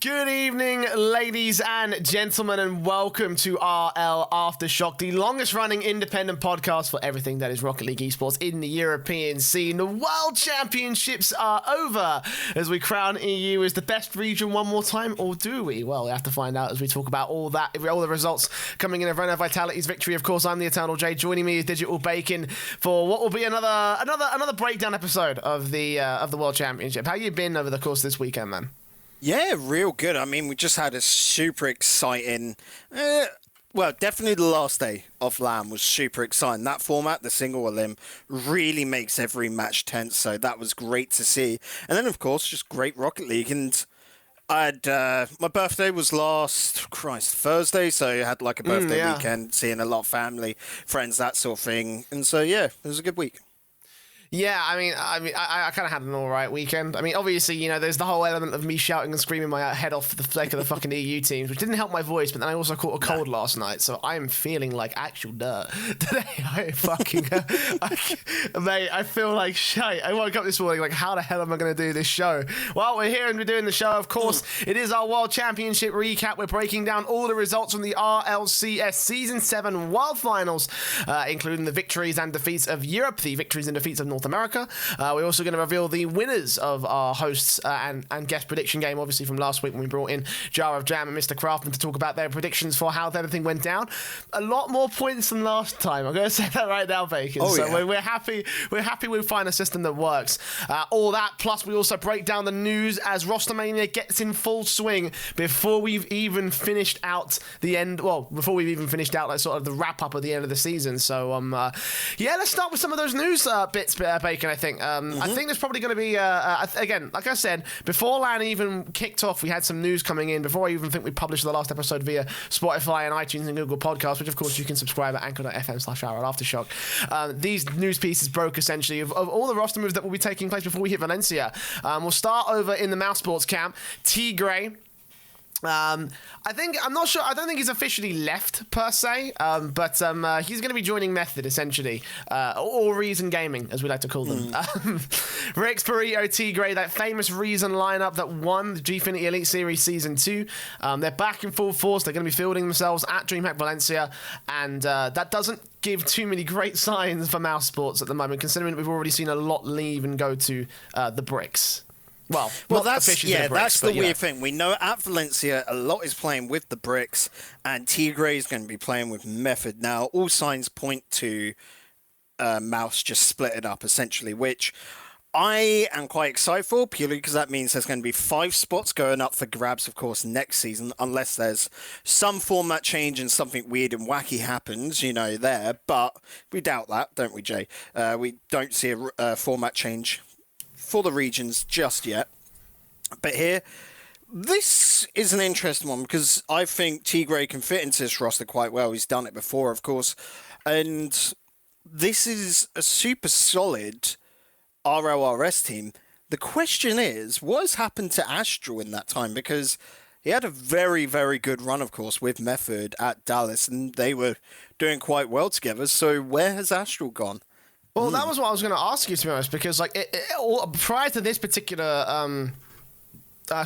Good evening, ladies and gentlemen, and welcome to RLAfterShock, the longest-running independent podcast for everything that is Rocket League esports in the European scene. The World Championships are over as we crown EU as the best region one more time, or do we? Well, we have to find out as we talk about all the results coming in of Roundup Vitality's victory. Of course, I'm the Eternal J. Joining me is Digital Bacon for what will be another breakdown episode of the World Championship. How you been over the course of this weekend, man? Yeah, real good. I mean, we just had a super exciting... definitely the last day of LAN was super exciting. That format, the single elim, really makes every match tense, so that was great to see. And then, of course, just great Rocket League. And I had... my birthday was Thursday, so I had like a birthday weekend, seeing a lot of family, friends, that sort of thing. And so, yeah, it was a good week. Yeah, I kind of had an all right weekend. I mean, obviously, you know, there's the whole element of me shouting and screaming my head off the sake of the fucking EU teams, which didn't help my voice, but then I also caught a cold last night, so I'm feeling like actual dirt. Today, mate, I feel like shite. I woke up this morning like, how the hell am I going to do this show? Well, we're here and we're doing the show, of course. It is our World Championship recap. We're breaking down all the results from the RLCS Season 7 World Finals, including the victories and defeats of Europe, the victories and defeats of North America. We're also going to reveal the winners of our hosts and guest prediction game, obviously from last week when we brought in Jar of Jam and Mr. Craftman to talk about their predictions for how everything went down. A lot more points than last time. I'm going to say that right now, Bacon. We're happy. We're happy we find a system that works. All that, plus we also break down the news as Rostermania gets in full swing before we've even finished out the end. Well, before we've even finished out like sort of the wrap up at the end of the season. So let's start with some of those news bits. Bacon, I think. I think there's probably going to be, again, like I said, before LAN even kicked off, we had some news coming in. Before I even think we published the last episode via Spotify and iTunes and Google Podcasts, which of course you can subscribe at anchor.fm/RLAfterShock. These news pieces broke essentially of all the roster moves that will be taking place before we hit Valencia. We'll start over in the Mouse Sports camp. T-Gray. I'm not sure. I don't think he's officially left per se, but he's going to be joining Method essentially, or Reason Gaming as we like to call them. Rex, Burrito, T-Gray, that famous Reason lineup that won the Gfinity Elite Series Season 2. They're back in full force. They're going to be fielding themselves at DreamHack Valencia, and that doesn't give too many great signs for Mouse Sports at the moment, considering that we've already seen a lot leave and go to the Bricks. Well, that's the weird thing. We know at Valencia a lot is playing with the Bricks, and T-Gray is going to be playing with Method. Now, all signs point to Mouse just split it up, essentially, which I am quite excited for, purely because that means there's going to be 5 spots going up for grabs, of course, next season, unless there's some format change and something weird and wacky happens, you know, there. But we doubt that, don't we, Jay? We don't see a format change for the regions just yet. But here, this is an interesting one because I think T-Gray can fit into this roster quite well. He's done it before, of course. And this is a super solid RLRS team. The question is, what has happened to Astral in that time? Because he had a very, very good run, of course, with Method at Dallas, and they were doing quite well together. So where has Astral gone? Well, that was what I was going to ask you, to be honest, because like prior to this particular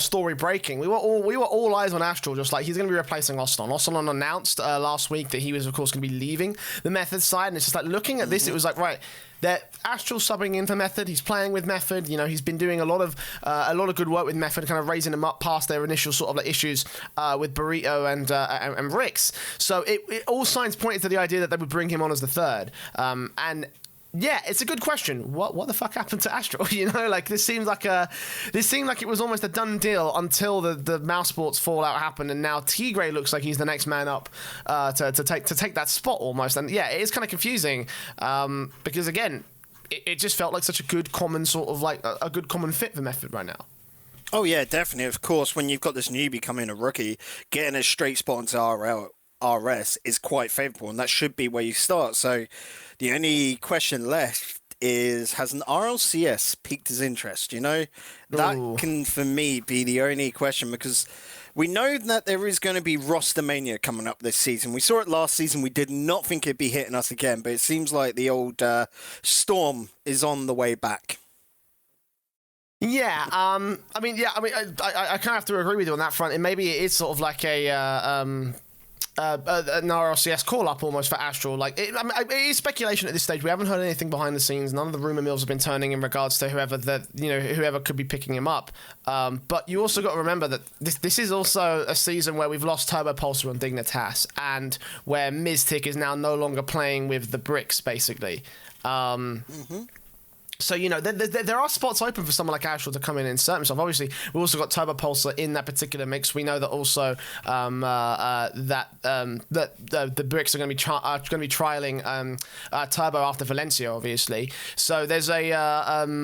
story breaking, we were all eyes on Astral, just like he's going to be replacing Ostalon. Ostalon announced last week that he was, of course, going to be leaving the Method side, and it's just like looking at this, it was like, right, that Astral subbing into Method, he's playing with Method, you know, he's been doing a lot of good work with Method, kind of raising them up past their initial sort of like issues with Burrito and Rix. So it all signs pointed to the idea that they would bring him on as the third, and yeah, it's a good question. What the fuck happened to Astral? You know, like this seemed like it was almost a done deal until the Mouse Sports fallout happened, and now T-Gray looks like he's the next man up to take that spot almost. And yeah, it is kind of confusing because again, it just felt like such a good common sort of like a good common fit for Method right now. Oh yeah, definitely. Of course, when you've got this newbie coming a rookie, getting a straight spot into RS is quite favourable, and that should be where you start. So the only question left is, has an RLCS piqued his interest? You know, that can, for me, be the only question, because we know that there is going to be Rostermania coming up this season. We saw it last season. We did not think it'd be hitting us again, but it seems like the old storm is on the way back. Yeah, I kind of have to agree with you on that front. And maybe it is sort of like an RLCS call up almost for Astral. Like it is speculation at this stage. We haven't heard anything behind the scenes. None of the rumor mills have been turning in regards to whoever could be picking him up. But you also got to remember that this is also a season where we've lost Turbo Pulsar and Dignitas, and where Miztic is now no longer playing with the Bricks, basically. So, there are spots open for someone like Astral to come in and insert himself. Obviously, we've also got Turbo Pulsar in that particular mix. We know that also that the Bricks are going to be trialing Turbo after Valencia, obviously. So there's there's a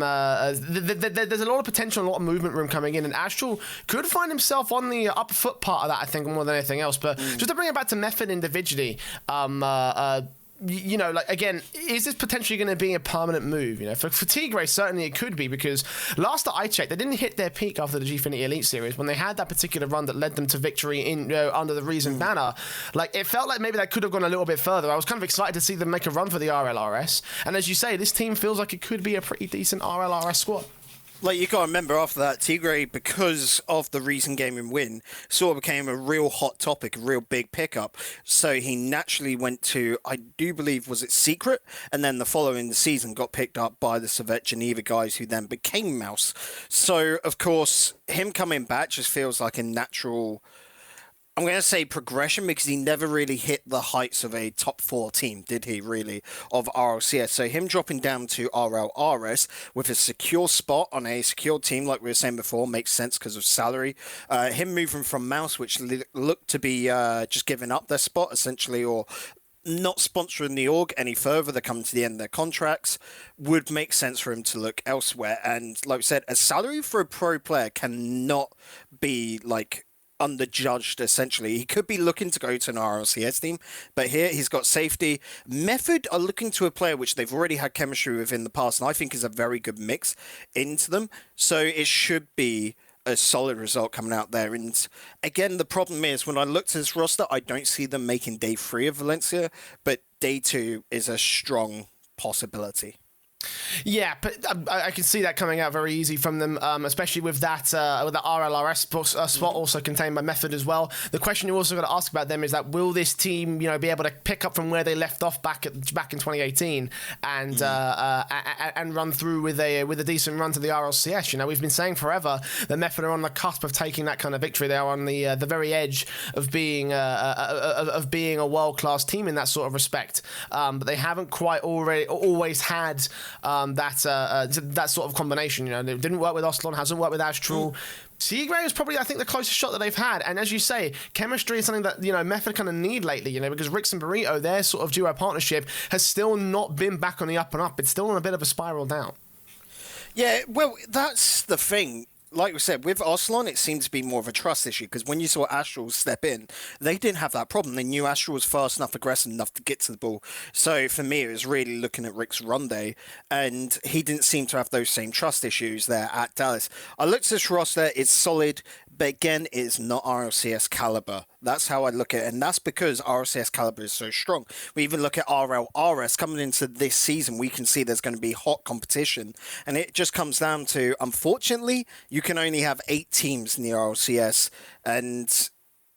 lot of potential, a lot of movement room coming in, and Astral could find himself on the upper foot part of that, I think, more than anything else. But just to bring it back to Method individually, again, is this potentially going to be a permanent move? For Tigray, certainly it could be, because last that I checked, they didn't hit their peak after the Gfinity Elite Series when they had that particular run that led them to victory in under the Reason banner. Like, it felt like maybe they could have gone a little bit further. I was kind of excited to see them make a run for the RLRS, and as you say, this team feels like it could be a pretty decent RLRS squad. Like, you got to remember, after that, Tigray, because of the Reason Gaming win, sort of became a real hot topic, a real big pickup. So he naturally went to, I do believe, was it Secret? And then the following season got picked up by the Soviet Geneva guys, who then became Mouse. So, of course, him coming back just feels like a natural, I'm going to say, progression, because he never really hit the heights of a top 4 team, did he, really, of RLCS. So him dropping down to RLRS with a secure spot on a secure team, like we were saying before, makes sense because of salary. Him moving from Mouse, which looked to be just giving up their spot, essentially, or not sponsoring the org any further, they're coming to the end of their contracts, would make sense for him to look elsewhere. And like I said, a salary for a pro player cannot be, like, underjudged, essentially. He could be looking to go to an RLCS team, but here he's got safety. Method are looking to a player which they've already had chemistry with in the past, and I think is a very good mix into them. So it should be a solid result coming out there. And again, the problem is, when I looked at this roster, I don't see them making day 3 of Valencia, but day 2 is a strong possibility. Yeah, but I can see that coming out very easy from them, especially with that RLRS spot also contained by Method as well. The question you also got to ask about them is that, will this team, be able to pick up from where they left off back in 2018 and run through with a decent run to the RLCS? We've been saying forever that Method are on the cusp of taking that kind of victory. They are on the very edge of being a world-class team in that sort of respect, but they haven't quite always had that sort of combination. It didn't work with Oslon, hasn't worked with Astral. Tigray is probably, I think, the closest shot that they've had. And as you say, chemistry is something that, Method kind of need lately, because Rix and Burrito, their sort of duo partnership has still not been back on the up and up. It's still on a bit of a spiral down. Yeah, well, that's the thing. Like we said, with Oslon, it seemed to be more of a trust issue, because when you saw Astral step in, they didn't have that problem. They knew Astral was fast enough, aggressive enough to get to the ball. So for me, it was really looking at Rick's run day, and he didn't seem to have those same trust issues there at Dallas. I looked at this roster, it's solid, but again, it's not RLCS caliber. That's how I look at it, and that's because RLCS caliber is so strong. We even look at RLRS coming into this season, we can see there's going to be hot competition, and it just comes down to, unfortunately, you can only have 8 teams in the RLCS, and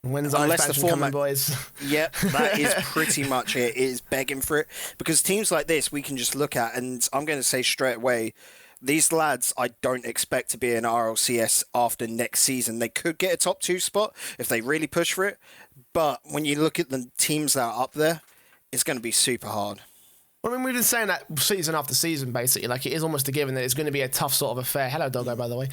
when's our expansion coming, boys? Yep, that is pretty much it. It is begging for it, because teams like this we can just look at, and I'm going to say straight away, these lads, I don't expect to be in RLCS after next season. They could get a top 2 spot if they really push for it. But when you look at the teams that are up there, it's going to be super hard. Well, I mean, we've been saying that season after season, basically. Like, it is almost a given that it's going to be a tough sort of affair. Hello, Doggo, by the way.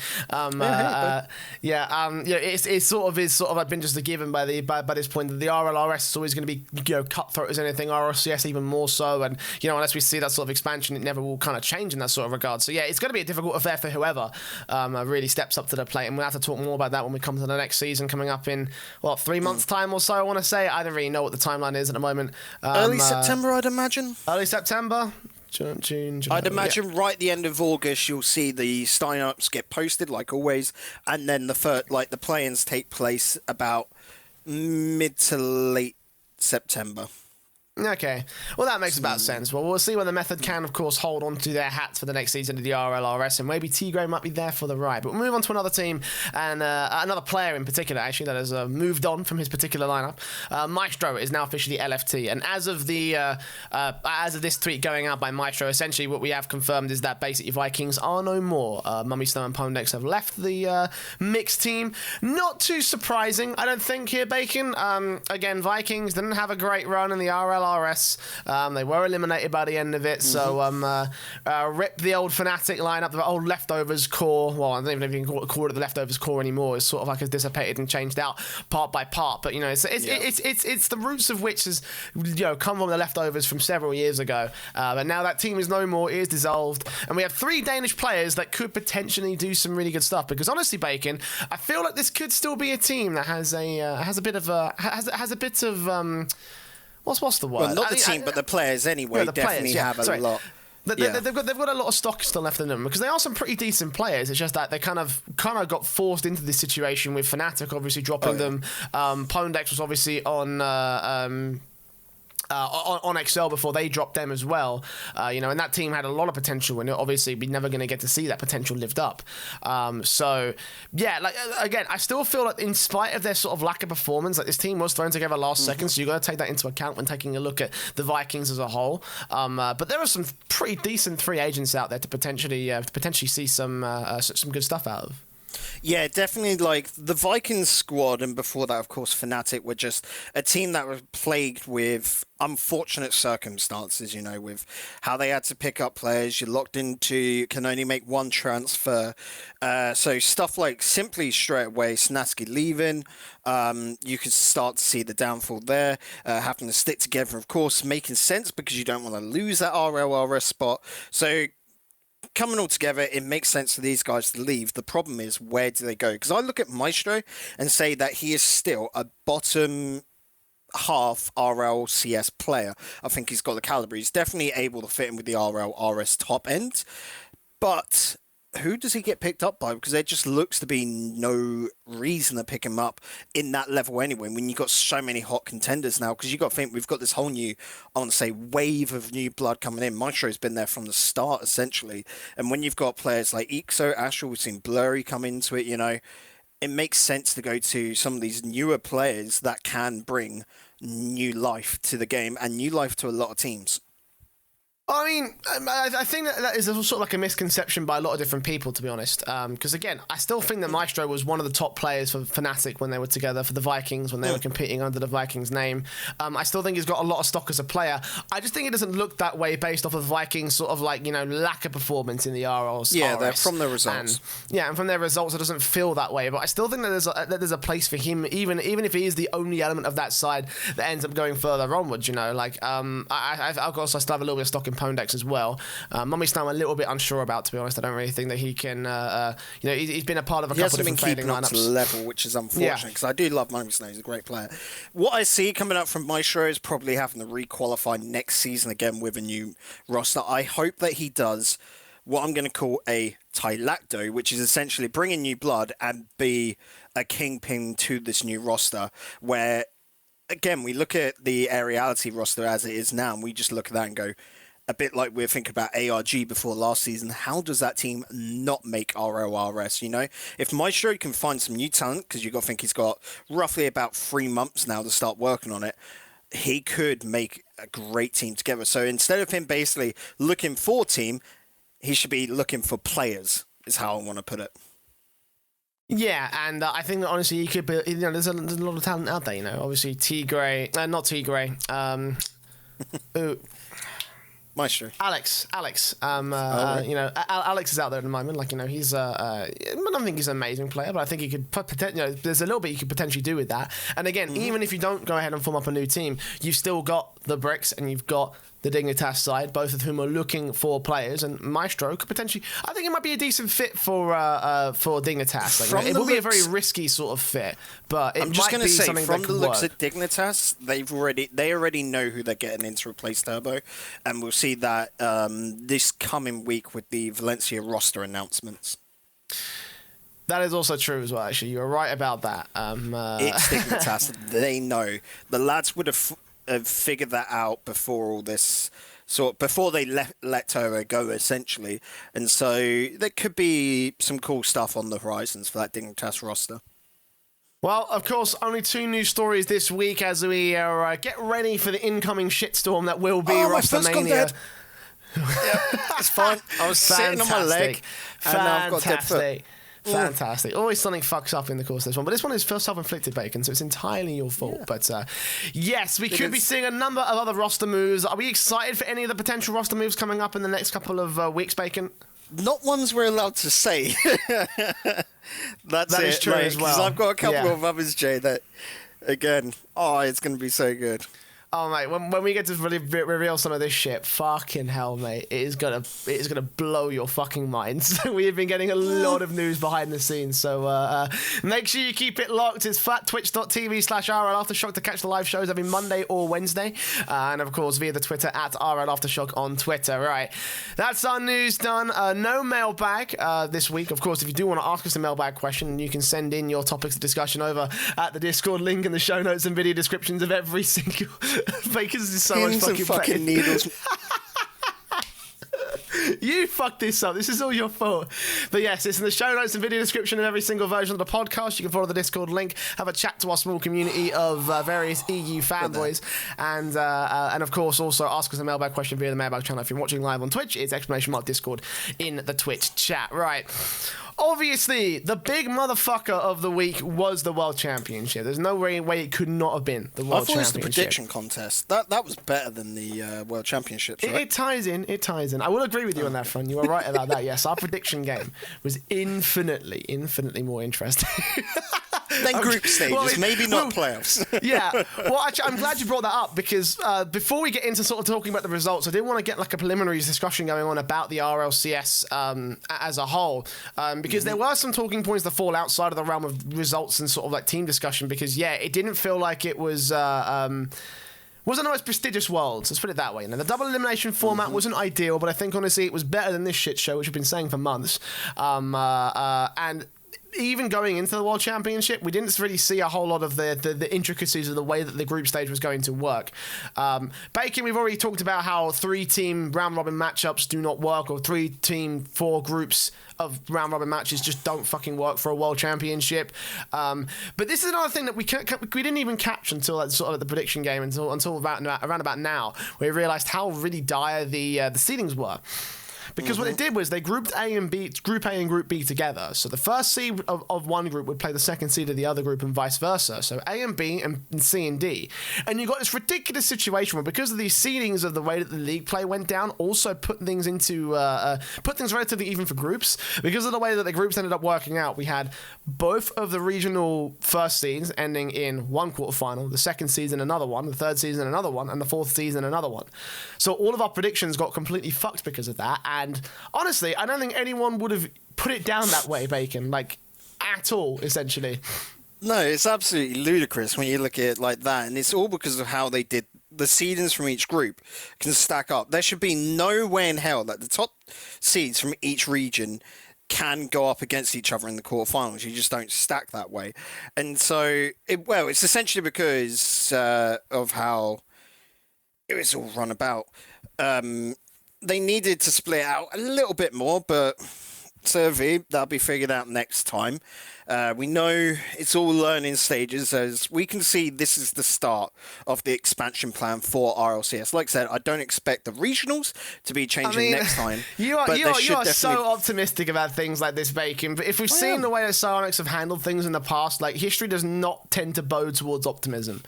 It's sort of been just a given by this point that the RLRS is always going to be, cutthroat as anything. RLCS even more so, and unless we see that sort of expansion, it never will kind of change in that sort of regard. So yeah, it's going to be a difficult affair for whoever really steps up to the plate, and we'll have to talk more about that when we come to the next season coming up in 3 months' time or so. I want to say I don't really know what the timeline is at the moment. Early September, I'd imagine. Early September, June, July. I'd imagine right at the end of August, you'll see the sign-ups get posted, like always, and then the play-ins take place about mid to late September. Okay, well that makes about sense. Well, we'll see when the Method can, of course, hold on to their hats for the next season of the RLRS, and maybe Tigray might be there for the ride. But we'll move on to another team, and another player in particular, actually, that has moved on from his particular lineup. Maestro is now officially LFT, and as of this tweet going out by Maestro, essentially what we have confirmed is that basically Vikings are no more. Mummy Snow and Pondex have left the mixed team. Not too surprising, I don't think, here, Bacon. Again, Vikings didn't have a great run in the RLRS. They were eliminated by the end of it, so rip the old Fnatic lineup, the old Leftovers core. Well, I don't even know if you can call it the Leftovers core anymore. It's sort of like has dissipated and changed out part by part. But you know, it's the roots of which has come from the Leftovers from several years ago. But now that team is no more, it is dissolved, and we have 3 Danish players that could potentially do some really good stuff. Because honestly, Bacon, I feel like this could still be a team that has a bit of what's the word? Well, not the team, but the players anyway. The definitely players, have a lot. They've got a lot of stock still left in them because they are some pretty decent players. It's just that they kind of got forced into this situation with Fnatic obviously dropping them. Pondex was obviously on Excel before they dropped them as well, and that team had a lot of potential, and obviously we're never going to get to see that potential lived up. Again, I still feel like in spite of their sort of lack of performance, like this team was thrown together last second, so you got to take that into account when taking a look at the Vikings as a whole. But there are some pretty decent free agents out there to potentially see some good stuff out of. Yeah, definitely. Like the Vikings squad, and before that, of course, Fnatic were just a team that was plagued with unfortunate circumstances, with how they had to pick up players. You're locked into, can only make one transfer. So stuff like simply straight away, Snatsky leaving, you could start to see the downfall there, having to stick together, of course, making sense because you don't want to lose that RLRS spot. So coming all together, it makes sense for these guys to leave. The problem is, where do they go? Because I look at Maestro and say that he is still a bottom half RLCS player. I think he's got the caliber. He's definitely able to fit in with the RLRS top end. But who does he get picked up by? Because there just looks to be no reason to pick him up in that level anyway, when you've got so many hot contenders now. Because you've got to think, we've got this whole new, I want to say, wave of new blood coming in. Maestro's been there from the start, essentially. And when you've got players like Ixo, Astral, we've seen Blurry come into it, it makes sense to go to some of these newer players that can bring new life to the game and new life to a lot of teams. I mean, I think that is sort of like a misconception by a lot of different people, to be honest. Because again, I still think that Maestro was one of the top players for Fnatic when they were together, for the Vikings, when they were competing under the Vikings name. I still think he's got a lot of stock as a player. I just think it doesn't look that way based off of Vikings sort of like, lack of performance in the RLs. Yeah, they're from the results. And from their results, it doesn't feel that way. But I still think that there's a place for him, even if he is the only element of that side that ends up going further onwards. Of course, I still have a little bit of stock in Pondex as well. Mummy Snow, I'm a little bit unsure about, to be honest. I don't really think that he can. He's been a part of a couple of different fading lineups. He hasn't been keeping up to the level, which is unfortunate, because I do love Mummy Snow. He's a great player. What I see coming up from Maestro is probably having to re-qualify next season again with a new roster. I hope that he does what I'm going to call a Tylacto, which is essentially bring in new blood and be a kingpin to this new roster, where, again, we look at the Aeriality roster as it is now, and we just look at that and go, a bit like we were thinking about ARG before last season, how does that team not make RLRS, If Maestro can find some new talent, because you've got to think he's got roughly about 3 months now to start working on it, he could make a great team together. So instead of him basically looking for a team, he should be looking for players, is how I want to put it. Yeah, and I think that honestly, he could be, there's a lot of talent out there, Obviously, not Tigray. Maestro. Alex. Alex is out there at the moment. He's I don't think he's an amazing player, but I think he could there's a little bit you could potentially do with that. And again, even if you don't go ahead and form up a new team, you've still got the Bricks and you've got the Dignitas side, both of whom are looking for players, and Maestro could potentially, I think it might be a decent fit for Dignitas. It will be a very risky sort of fit, but it might be something that could work. From the looks at Dignitas, they already know who they're getting in to replace Turbo, and we'll see that this coming week with the Valencia roster announcements. That is also true as well, actually. You're right about that. It's Dignitas. They know. The lads would have figured that out before all this. Before they let Toro go, essentially. And so there could be some cool stuff on the horizons for that Dignitas roster. Well, of course, only 2 news stories this week as we get ready for the incoming shitstorm that will be Rostermania. Yeah, it's fine. I was sitting on my leg, and now I've got dead foot. Fantastic. Always something fucks up in the course of this one. But this one is self-inflicted, Bacon, so it's entirely your fault. Yeah. But yes, we could be seeing a number of other roster moves. Are we excited for any of the potential roster moves coming up in the next couple of weeks, Bacon? Not ones we're allowed to say. That is true as well. Because I've got a couple of others, Jay, that, again, it's going to be so good. Oh mate, when we get to really reveal some of this shit, fucking hell, mate, it is gonna blow your fucking minds. We have been getting a lot of news behind the scenes, so make sure you keep it locked. It's twitch.tv/RLAfterShock to catch the live shows every Monday or Wednesday, and of course via the Twitter at RLAfterShock on Twitter. Right, that's our news done. No mailbag this week. Of course, if you do want to ask us a mailbag question, you can send in your topics of discussion over at the Discord link in the show notes and video descriptions of every single. Because it's so much fucking needles. You fucked this up. This is all your fault. But yes, it's in the show notes and video description of every single version of the podcast. You can follow the Discord link, have a chat to our small community of various EU fanboys, and of course also ask us a mailbag question via the mailbag channel. If you're watching live on Twitch, it's !Discord in the Twitch chat. Right. Obviously, the big motherfucker of the week was the World Championship. There's no way it could not have been the World Championship. I thought it was the prediction contest. That was better than the World Championships, right? It ties in. I will agree with you on that front. You were right about that. Yes, our prediction game was infinitely more interesting. Then group stages, maybe not playoffs. Yeah. Well, actually, I'm glad you brought that up because before we get into sort of talking about the results, I did want to get like a preliminary discussion going on about the RLCS as a whole. Because there were some talking points that fall outside of the realm of results and sort of like team discussion because, yeah, it didn't feel like it was... wasn't the most prestigious Worlds, let's put it that way. Now, the double elimination format wasn't ideal, but I think, honestly, it was better than this shit show, which I've been saying for months. And even going into the World Championship, we didn't really see a whole lot of the intricacies of the way that the group stage was going to work. Bacon, we've already talked about how 3-team round-robin matchups do not work, or 3-team 4 groups of round-robin matches just don't fucking work for a World Championship. But this is another thing that we didn't even catch until sort of the prediction game, until around about now, where we realised how really dire the seedings were. Because what they did was they grouped A and B, Group A and Group B together. So the first seed of one group would play the second seed of the other group and vice versa. So A and B and C and D. And you got this ridiculous situation where because of these seedings of the way that the league play went down, also put things relatively even for groups. Because of the way that the groups ended up working out, we had both of the regional first seeds ending in one quarterfinal, the second seed in another one, the third seed in another one, and the fourth seed in another one. So all of our predictions got completely fucked because of that. And honestly, I don't think anyone would have put it down that way, Bacon, like, at all, essentially. No, it's absolutely ludicrous when you look at it like that, and it's all because of how they did the seedings from each group can stack up. There should be no way in hell that the top seeds from each region can go up against each other in the quarterfinals. You just don't stack that way. And so, it's essentially because of how it was all run about. They needed to split out a little bit more, but that'll be figured out next time. We know it's all learning stages. As we can see, this is the start of the expansion plan for RLCS. Like I said, I don't expect the regionals to be changing next time. You are so optimistic about things like this, Bacon. But if we've seen the way that Psyonix have handled things in the past, like history does not tend to bode towards optimism.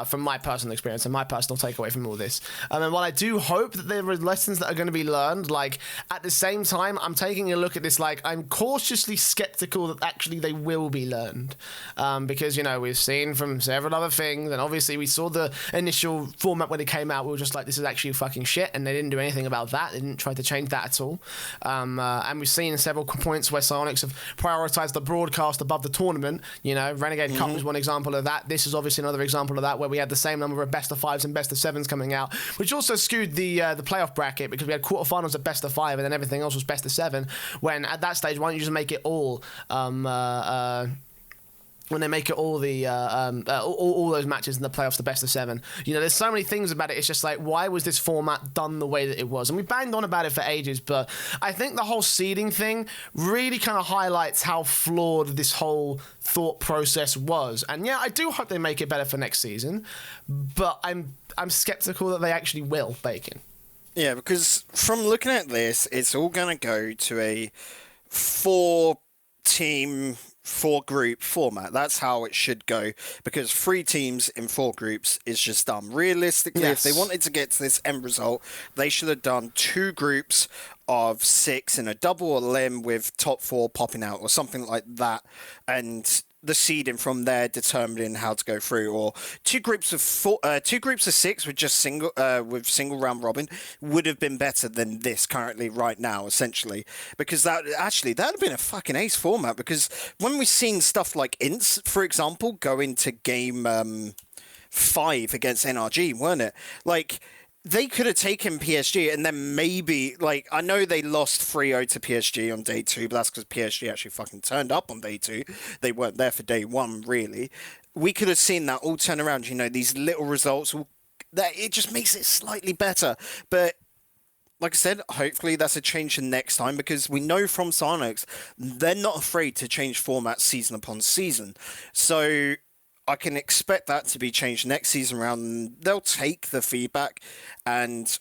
From my personal experience and my personal takeaway from all this. And while I do hope that there are lessons that are going to be learned, like at the same time, I'm taking a look at this like I'm cautiously skeptical that actually they will be learned. Because, we've seen from several other things, and obviously we saw the initial format when it came out, we were just like, this is actually fucking shit, and they didn't do anything about that. They didn't try to change that at all. And we've seen several points where Psyonix have prioritized the broadcast above the tournament. Renegade Cup was one example of that. This is obviously another example of that, where we had the same number of best of 5s and best of 7s coming out, which also skewed the playoff bracket because we had quarterfinals at best of 5 and then everything else was best of 7. When at that stage, why don't you just make it all when they make it all the all those matches in the playoffs the best of 7. You know, there's so many things about it. It's just like, why was this format done the way that it was? And we banged on about it for ages, but I think the whole seeding thing really kind of highlights how flawed this whole thought process was. And yeah, I do hope they make it better for next season, but I'm skeptical that they actually will, Bacon. Yeah, because from looking at this, it's all going to go to a 4-team, 4-group format. That's how it should go, because 3 teams in 4 groups is just dumb. Realistically, yes. If they wanted to get to this end result, they should have done 2 groups of 6 in a double elim with top 4 popping out or something like that, and the seeding from there determining how to go through, or 2 groups of 6 with just single round robin would have been better than this currently right now, essentially, because that would have been a fucking ace format. Because when we've seen stuff like Ints, for example, go into game 5 against NRG, weren't it? Like, they could have taken PSG and then maybe, like, I know they lost 3-0 to PSG on day 2, but that's because PSG actually fucking turned up on day 2. They weren't there for day 1, really. We could have seen that all turn around, you know, these little results, that it just makes it slightly better. But like I said, hopefully that's a change for next time, because we know from Psyonix, they're not afraid to change formats season upon season. So I can expect that to be changed next season round. They'll take the feedback, and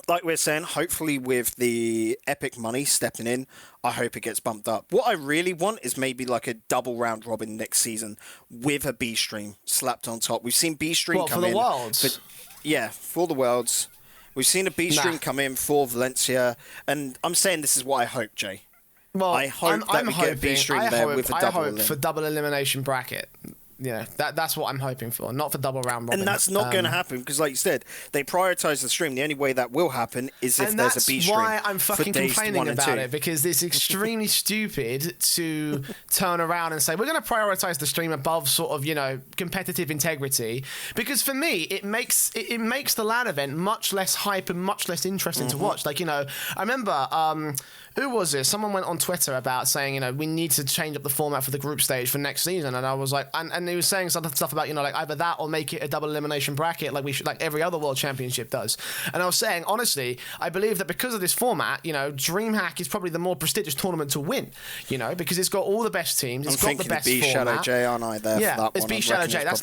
like we're saying, hopefully with the Epic money stepping in, I hope it gets bumped up. What I really want is maybe like a double round robin next season with a B stream slapped on top. We've seen B stream come in. For the Worlds? For the Worlds. We've seen a B stream come in for Valencia, and I'm saying this is what I hope, Jay. Well, I hope we get a B stream there with a double elim. For double elimination bracket. Yeah, that's what I'm hoping for, not for double round robin. And that's not going to happen, because, like you said, they prioritise the stream. The only way that will happen is if there's a B stream. And that's why I'm fucking complaining about it, because it's extremely stupid to turn around and say, we're going to prioritise the stream above sort of, you know, competitive integrity. Because for me, it makes the LAN event much less hype and much less interesting to watch. Like, you know, I remember... who was it? Someone went on Twitter about saying, you know, we need to change up the format for the group stage for next season. And I was like, and he was saying stuff about, you know, like either that or make it a double elimination bracket like we should, like every other World Championship does. And I was saying, honestly, I believe that because of this format, you know, DreamHack is probably the more prestigious tournament to win, you know, because it's got all the best teams. It's got the best format. Shadow J, aren't I, there for that it's one? B Shadow J. That's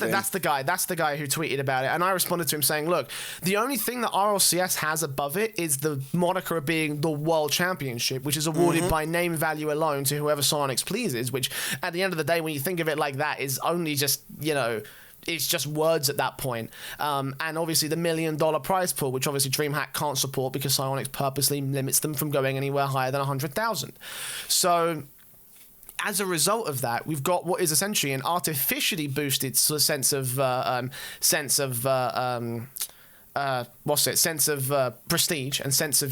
the guy who tweeted about it. And I responded to him saying, look, the only thing that RLCS has above it is the moniker of being the World Championship, which is awarded by name value alone to whoever Psyonix pleases, which at the end of the day, when you think of it like that, is only just, you know, it's just words at that point. And obviously the $1 million prize pool, which obviously DreamHack can't support because Psyonix purposely limits them from going anywhere higher than 100,000. So as a result of that, we've got what is essentially an artificially boosted sense of sense of prestige and sense of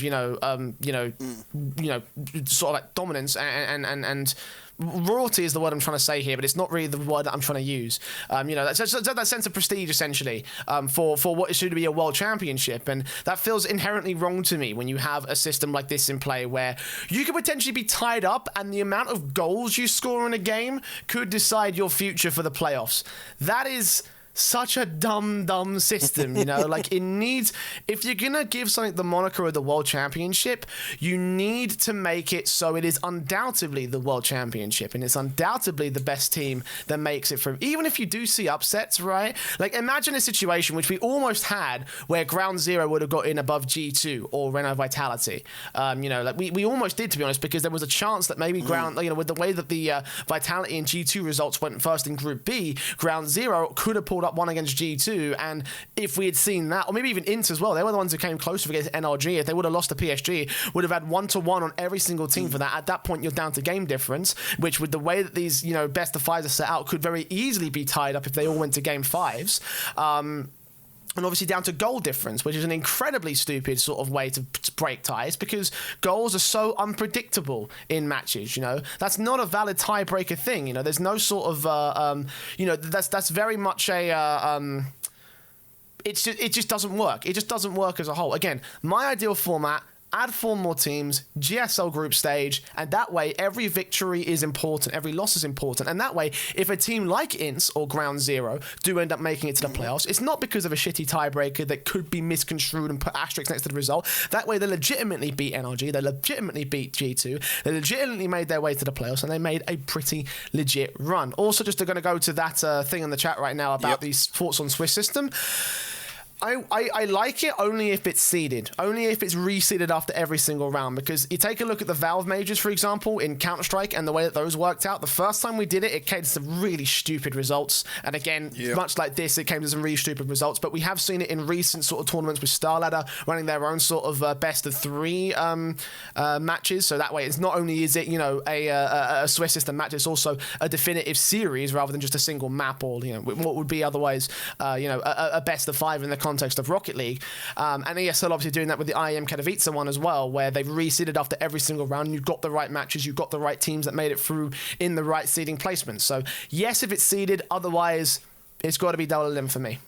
sort of like dominance and royalty is the word I'm trying to say here, but it's not really the word that I'm trying to use. That sense of prestige essentially for what is should be a world championship, and that feels inherently wrong to me when you have a system like this in play where you could potentially be tied up and the amount of goals you score in a game could decide your future for the playoffs. That is such a dumb system, you know. Like, it needs, if you're gonna give something the moniker of the World Championship, you need to make it so it is undoubtedly the World Championship, and it's undoubtedly the best team that makes it through. Even if you do see upsets, right? Like, imagine a situation which we almost had where Ground Zero would have got in above G2 or Renault Vitality. Like we almost did, to be honest, because there was a chance that maybe Ground, with the way that the Vitality and G2 results went first in Group B, Ground Zero could have pulled up one against G2, and if we had seen that, or maybe even Int as well, they were the ones who came closer against NRG. If they would have lost to PSG, would have had 1-1 on every single team for that. At that point, you're down to game difference, which with the way that these, best of fives are set out, could very easily be tied up if they all went to game fives. And obviously down to goal difference, which is an incredibly stupid sort of way to break ties, because goals are so unpredictable in matches. That's not a valid tiebreaker thing. There's no sort of that's very much a it just doesn't work. It just doesn't work as a whole. Again, my ideal format, add 4 more teams, GSL group stage, and that way every victory is important, every loss is important, and that way if a team like Ints or Ground Zero do end up making it to the playoffs, it's not because of a shitty tiebreaker that could be misconstrued and put asterisks next to the result. That way they legitimately beat NRG, they legitimately beat G2, they legitimately made their way to the playoffs, and they made a pretty legit run. Also, just going to go to that thing in the chat right now about these thoughts on Swiss system. I like it only if it's seeded, only if it's reseeded after every single round, because you take a look at the Valve majors, for example, in Counter-Strike and the way that those worked out. The first time we did it, it came to some really stupid results. And again, much like this, it came to some really stupid results. But we have seen it in recent sort of tournaments with StarLadder running their own sort of best of 3 matches. So that way, it's not only is it, you know, a Swiss system match, it's also a definitive series rather than just a single map or, you know, what would be otherwise, you know, a best of 5 in the context of Rocket League. And ESL obviously doing that with the IEM Katowice one as well, where they've reseeded after every single round. You've got the right matches, you've got the right teams that made it through in the right seeding placement. So yes, if it's seeded, otherwise it's got to be double limb for me.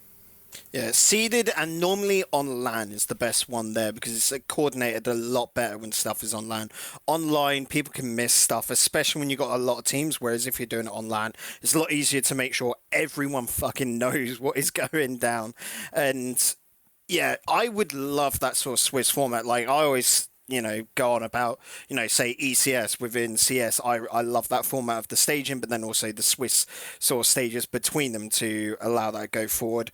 Yeah, seeded and normally on LAN is the best one there because it's coordinated a lot better when stuff is on LAN. Online, people can miss stuff, especially when you've got a lot of teams, whereas if you're doing it on LAN, it's a lot easier to make sure everyone fucking knows what is going down. And yeah, I would love that sort of Swiss format. Like, I always, you know, go on about, you know, say ECS within CS. I love that format of the staging, but then also the Swiss sort of stages between them to allow that go forward.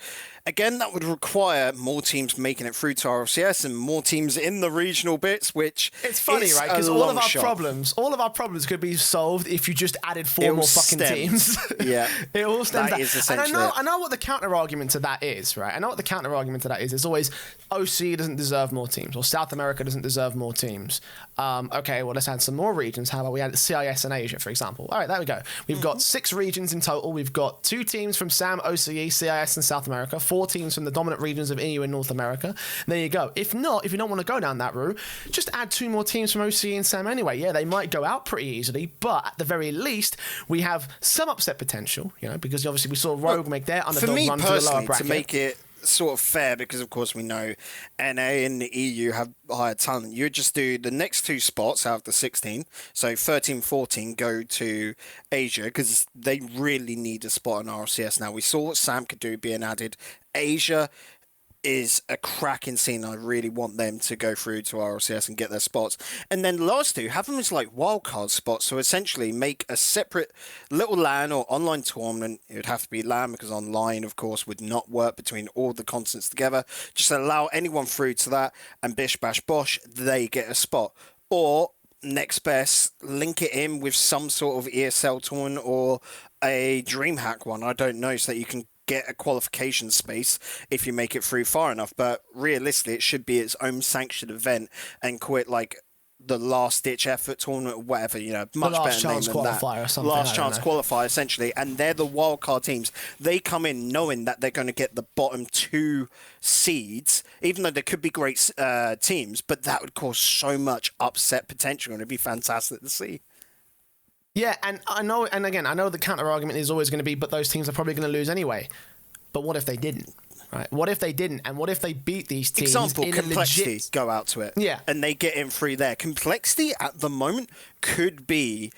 Again, that would require more teams making it through to RLCS and more teams in the regional bits, which it's funny, right? Because all of our problems could be solved if you just added 4 more fucking teams. Yeah, it all stems that is essentially. And I know what the counter argument to that is, right? I know what the counter argument to that is. It's always OC doesn't deserve more teams, or South America doesn't deserve more teams. Okay, well, let's add some more regions. How about we add CIS and Asia, for example? All right, there we go. We've got 6 regions in total. We've got 2 teams from SAM, OCE, CIS, and South America. 4 teams from the dominant regions of EU and North America. There you go. If not, if you don't want to go down that route, just add 2 more teams from OCE and SAM anyway. Yeah, they might go out pretty easily, but at the very least, we have some upset potential, you know, because obviously we saw Rogue make their underdog run to the lower bracket. To make it sort of fair, because of course we know NA and the EU have higher talent, you just do the next 2 spots out of the 16, so 13, 14 go to Asia, because they really need a spot in RLCS now. We saw what Sam could do being added. Asia is a cracking scene. I really want them to go through to RLCS and get their spots. And then the last 2, have them as like wildcard spots. So essentially make a separate little LAN or online tournament. It would have to be LAN because online, of course, would not work between all the continents together. Just allow anyone through to that, and bish, bash, bosh, they get a spot. Or next best, link it in with some sort of ESL tournament or a DreamHack one. I don't know, so that you can get a qualification space if you make it through far enough. But realistically, it should be its own sanctioned event and quit like the last ditch effort tournament or whatever, you know, much better name than that. Last chance qualifier, essentially. And they're the wildcard teams. They come in knowing that they're going to get the bottom 2 seeds, even though there could be great teams, but that would cause so much upset potential, and it'd be fantastic to see. Yeah, and I know, and again, I know the counter argument is always going to be, but those teams are probably going to lose anyway. But what if they didn't? Right? What if they didn't? And what if they beat these teams? Example, Complexity go out to it. Yeah. And they get in through there. Complexity at the moment could be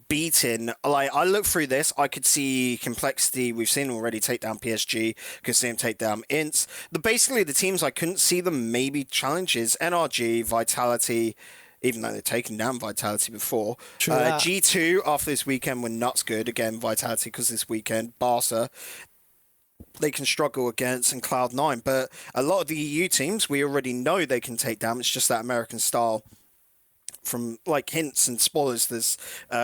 beaten. Like, I look through this, I could see Complexity, we've seen already take down PSG, could see him take down Ints. Basically, the teams I couldn't see them maybe challenges, NRG, Vitality, even though they've taken down Vitality before. G2, after this weekend, were nuts good. Again, Vitality, because this weekend, Barca, they can struggle against, and Cloud9. But a lot of the EU teams, we already know they can take down. It's just that American style. From like hints and spoilers this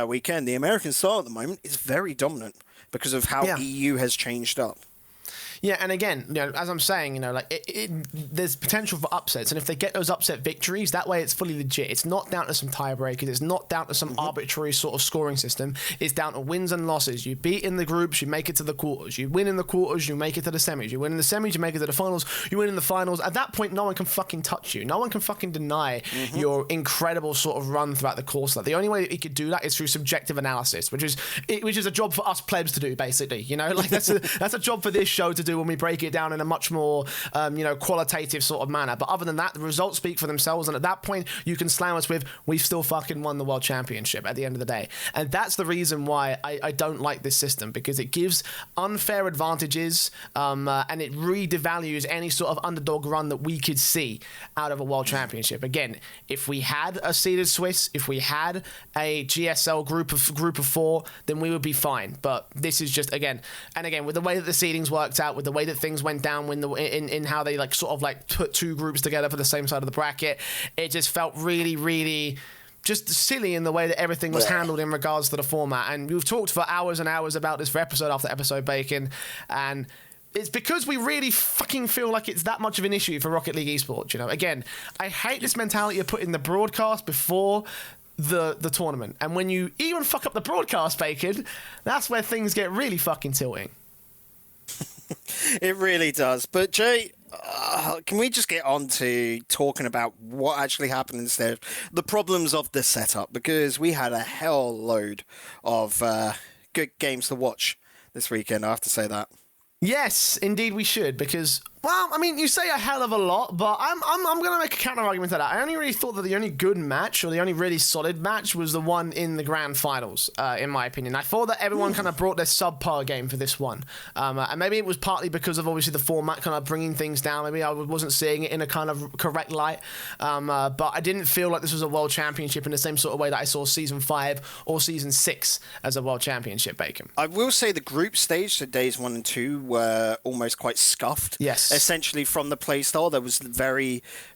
weekend, the American style at the moment is very dominant because of how EU has changed up. Yeah, and again, you know, as I'm saying, you know, like there's potential for upsets, and if they get those upset victories, that way it's fully legit. It's not down to some tiebreakers. It's not down to some arbitrary sort of scoring system. It's down to wins and losses. You beat in the groups, you make it to the quarters. You win in the quarters, you make it to the semis. You win in the semis, you make it to the finals. You win in the finals. At that point, no one can fucking touch you. No one can fucking deny your incredible sort of run throughout the course. Like, the only way that you could do that is through subjective analysis, which is a job for us plebs to do, basically. You know, like that's a job for this show to do. do when we break it down in a much more, qualitative sort of manner. But other than that, the results speak for themselves. And at that point, you can slam us with, we've still fucking won the World Championship at the end of the day. And that's the reason why I don't like this system, because it gives unfair advantages and it really devalues any sort of underdog run that we could see out of a World Championship. Again, if we had a seeded Swiss, if we had a GSL group of 4, then we would be fine. But this is just, again, with the way that the seedings worked out, with the way that things went down in how they put 2 groups together for the same side of the bracket, it just felt really, really just silly in the way that everything was handled in regards to the format. And we've talked for hours and hours about this for episode after episode, Bacon, and it's because we really fucking feel like it's that much of an issue for Rocket League Esports. Again, I hate this mentality of putting the broadcast before the tournament. And when you even fuck up the broadcast, Bacon, that's where things get really fucking tilting. It really does. But Jay, can we just get on to talking about what actually happened instead? The problems of the setup, because we had a hell load of good games to watch this weekend. I have to say that. Yes, indeed we should, because, well, I mean, you say a hell of a lot, but I'm going to make a counter-argument to that. I only really thought that the only good match, or the only really solid match, was the one in the grand finals, in my opinion. I thought that everyone kind of brought their subpar game for this one. And maybe it was partly because of, obviously, the format kind of bringing things down. Maybe I wasn't seeing it in a kind of correct light. But I didn't feel like this was a World Championship in the same sort of way that I saw Season 5 or Season 6 as a World Championship, Bacon. I will say the group stage, so days 1 and 2, were almost quite scuffed. Yes. Essentially from the playstyle, there was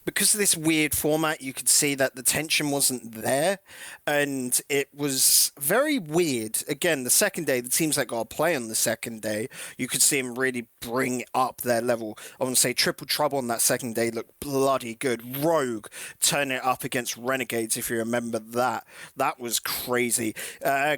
because of this weird format, you could see that the tension wasn't there, and it was very weird. Again, the second day, the teams that got to play on the second day, you could see them really bring up their level. I want to say Triple Trouble on that second day looked bloody good. Rogue turning it up against Renegades, if you remember that. That was crazy.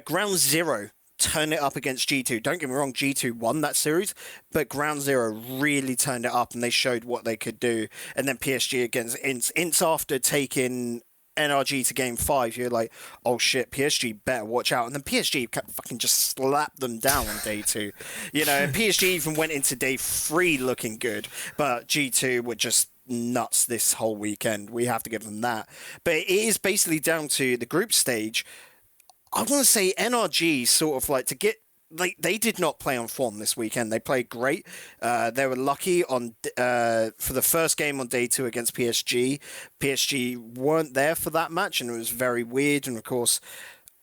Ground Zero turn it up against G2. Don't get me wrong, G2 won that series, but Ground Zero really turned it up and they showed what they could do. And then PSG against Ints. Ints, after taking NRG to game 5, you're like, oh shit, PSG better watch out. And then PSG fucking just slapped them down on day 2. And PSG even went into day 3 looking good, but G2 were just nuts this whole weekend. We have to give them that. But it is basically down to the group stage. I want to say NRG sort of like to get... They did not play on form this weekend. They played great. They were lucky on for the first game on day 2 against PSG. PSG weren't there for that match, and it was very weird. And of course,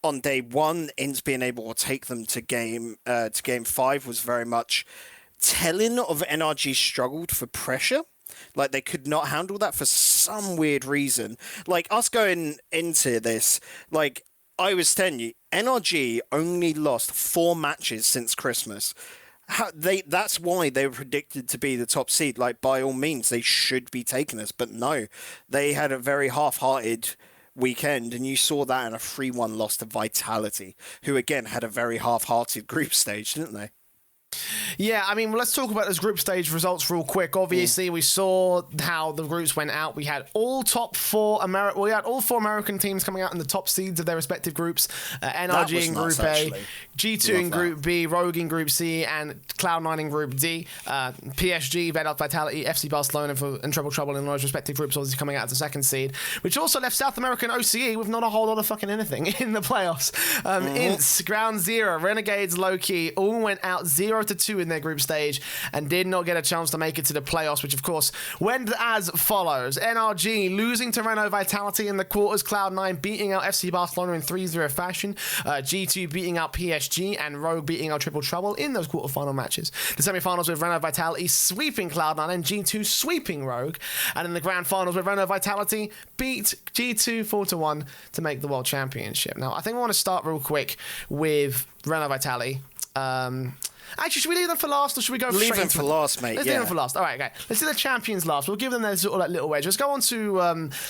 on day 1, Ints being able to take them to game 5 was very much telling of NRG struggled for pressure. Like, they could not handle that for some weird reason. Like, us going into this, like, I was telling you, NRG only lost 4 matches since Christmas. That's why they were predicted to be the top seed. Like, by all means, they should be taking this. But no, they had a very half-hearted weekend, and you saw that in a 3-1 loss to Vitality, who, again, had a very half-hearted group stage, didn't they? Yeah, I mean, let's talk about those group stage results real quick. Obviously, we saw how the groups went out. We had all four American teams coming out in the top seeds of their respective groups. NRG in Group A, G2 in Group B, Rogue in Group C, and Cloud9 in Group D. PSG, Red Out Vitality, FC Barcelona and Triple Trouble in those respective groups, obviously coming out as the second seed, which also left South American OCE with not a whole lot of fucking anything in the playoffs. Ints, Ground Zero, Renegades, Low-Key, all went out 0-2 in their group stage and did not get a chance to make it to the playoffs, which of course went as follows. NRG losing to Renault Vitality in the quarters, Cloud9 beating out FC Barcelona in 3-0 fashion, G2 beating out PSG, and Rogue beating out Triple Trouble in those quarterfinal matches. The semi-finals with Renault Vitality sweeping Cloud9 and G2 sweeping Rogue, and in the grand finals with Renault Vitality beat G2 4-1 to make the World Championship. Now, I think I want to start real quick with Renault Vitality. Actually, should we leave them for last, or should we go leave them for last, mate? Let's leave them for last. All right, okay. Let's do the champions last. We'll give them their sort of like little wedge. Let's go on to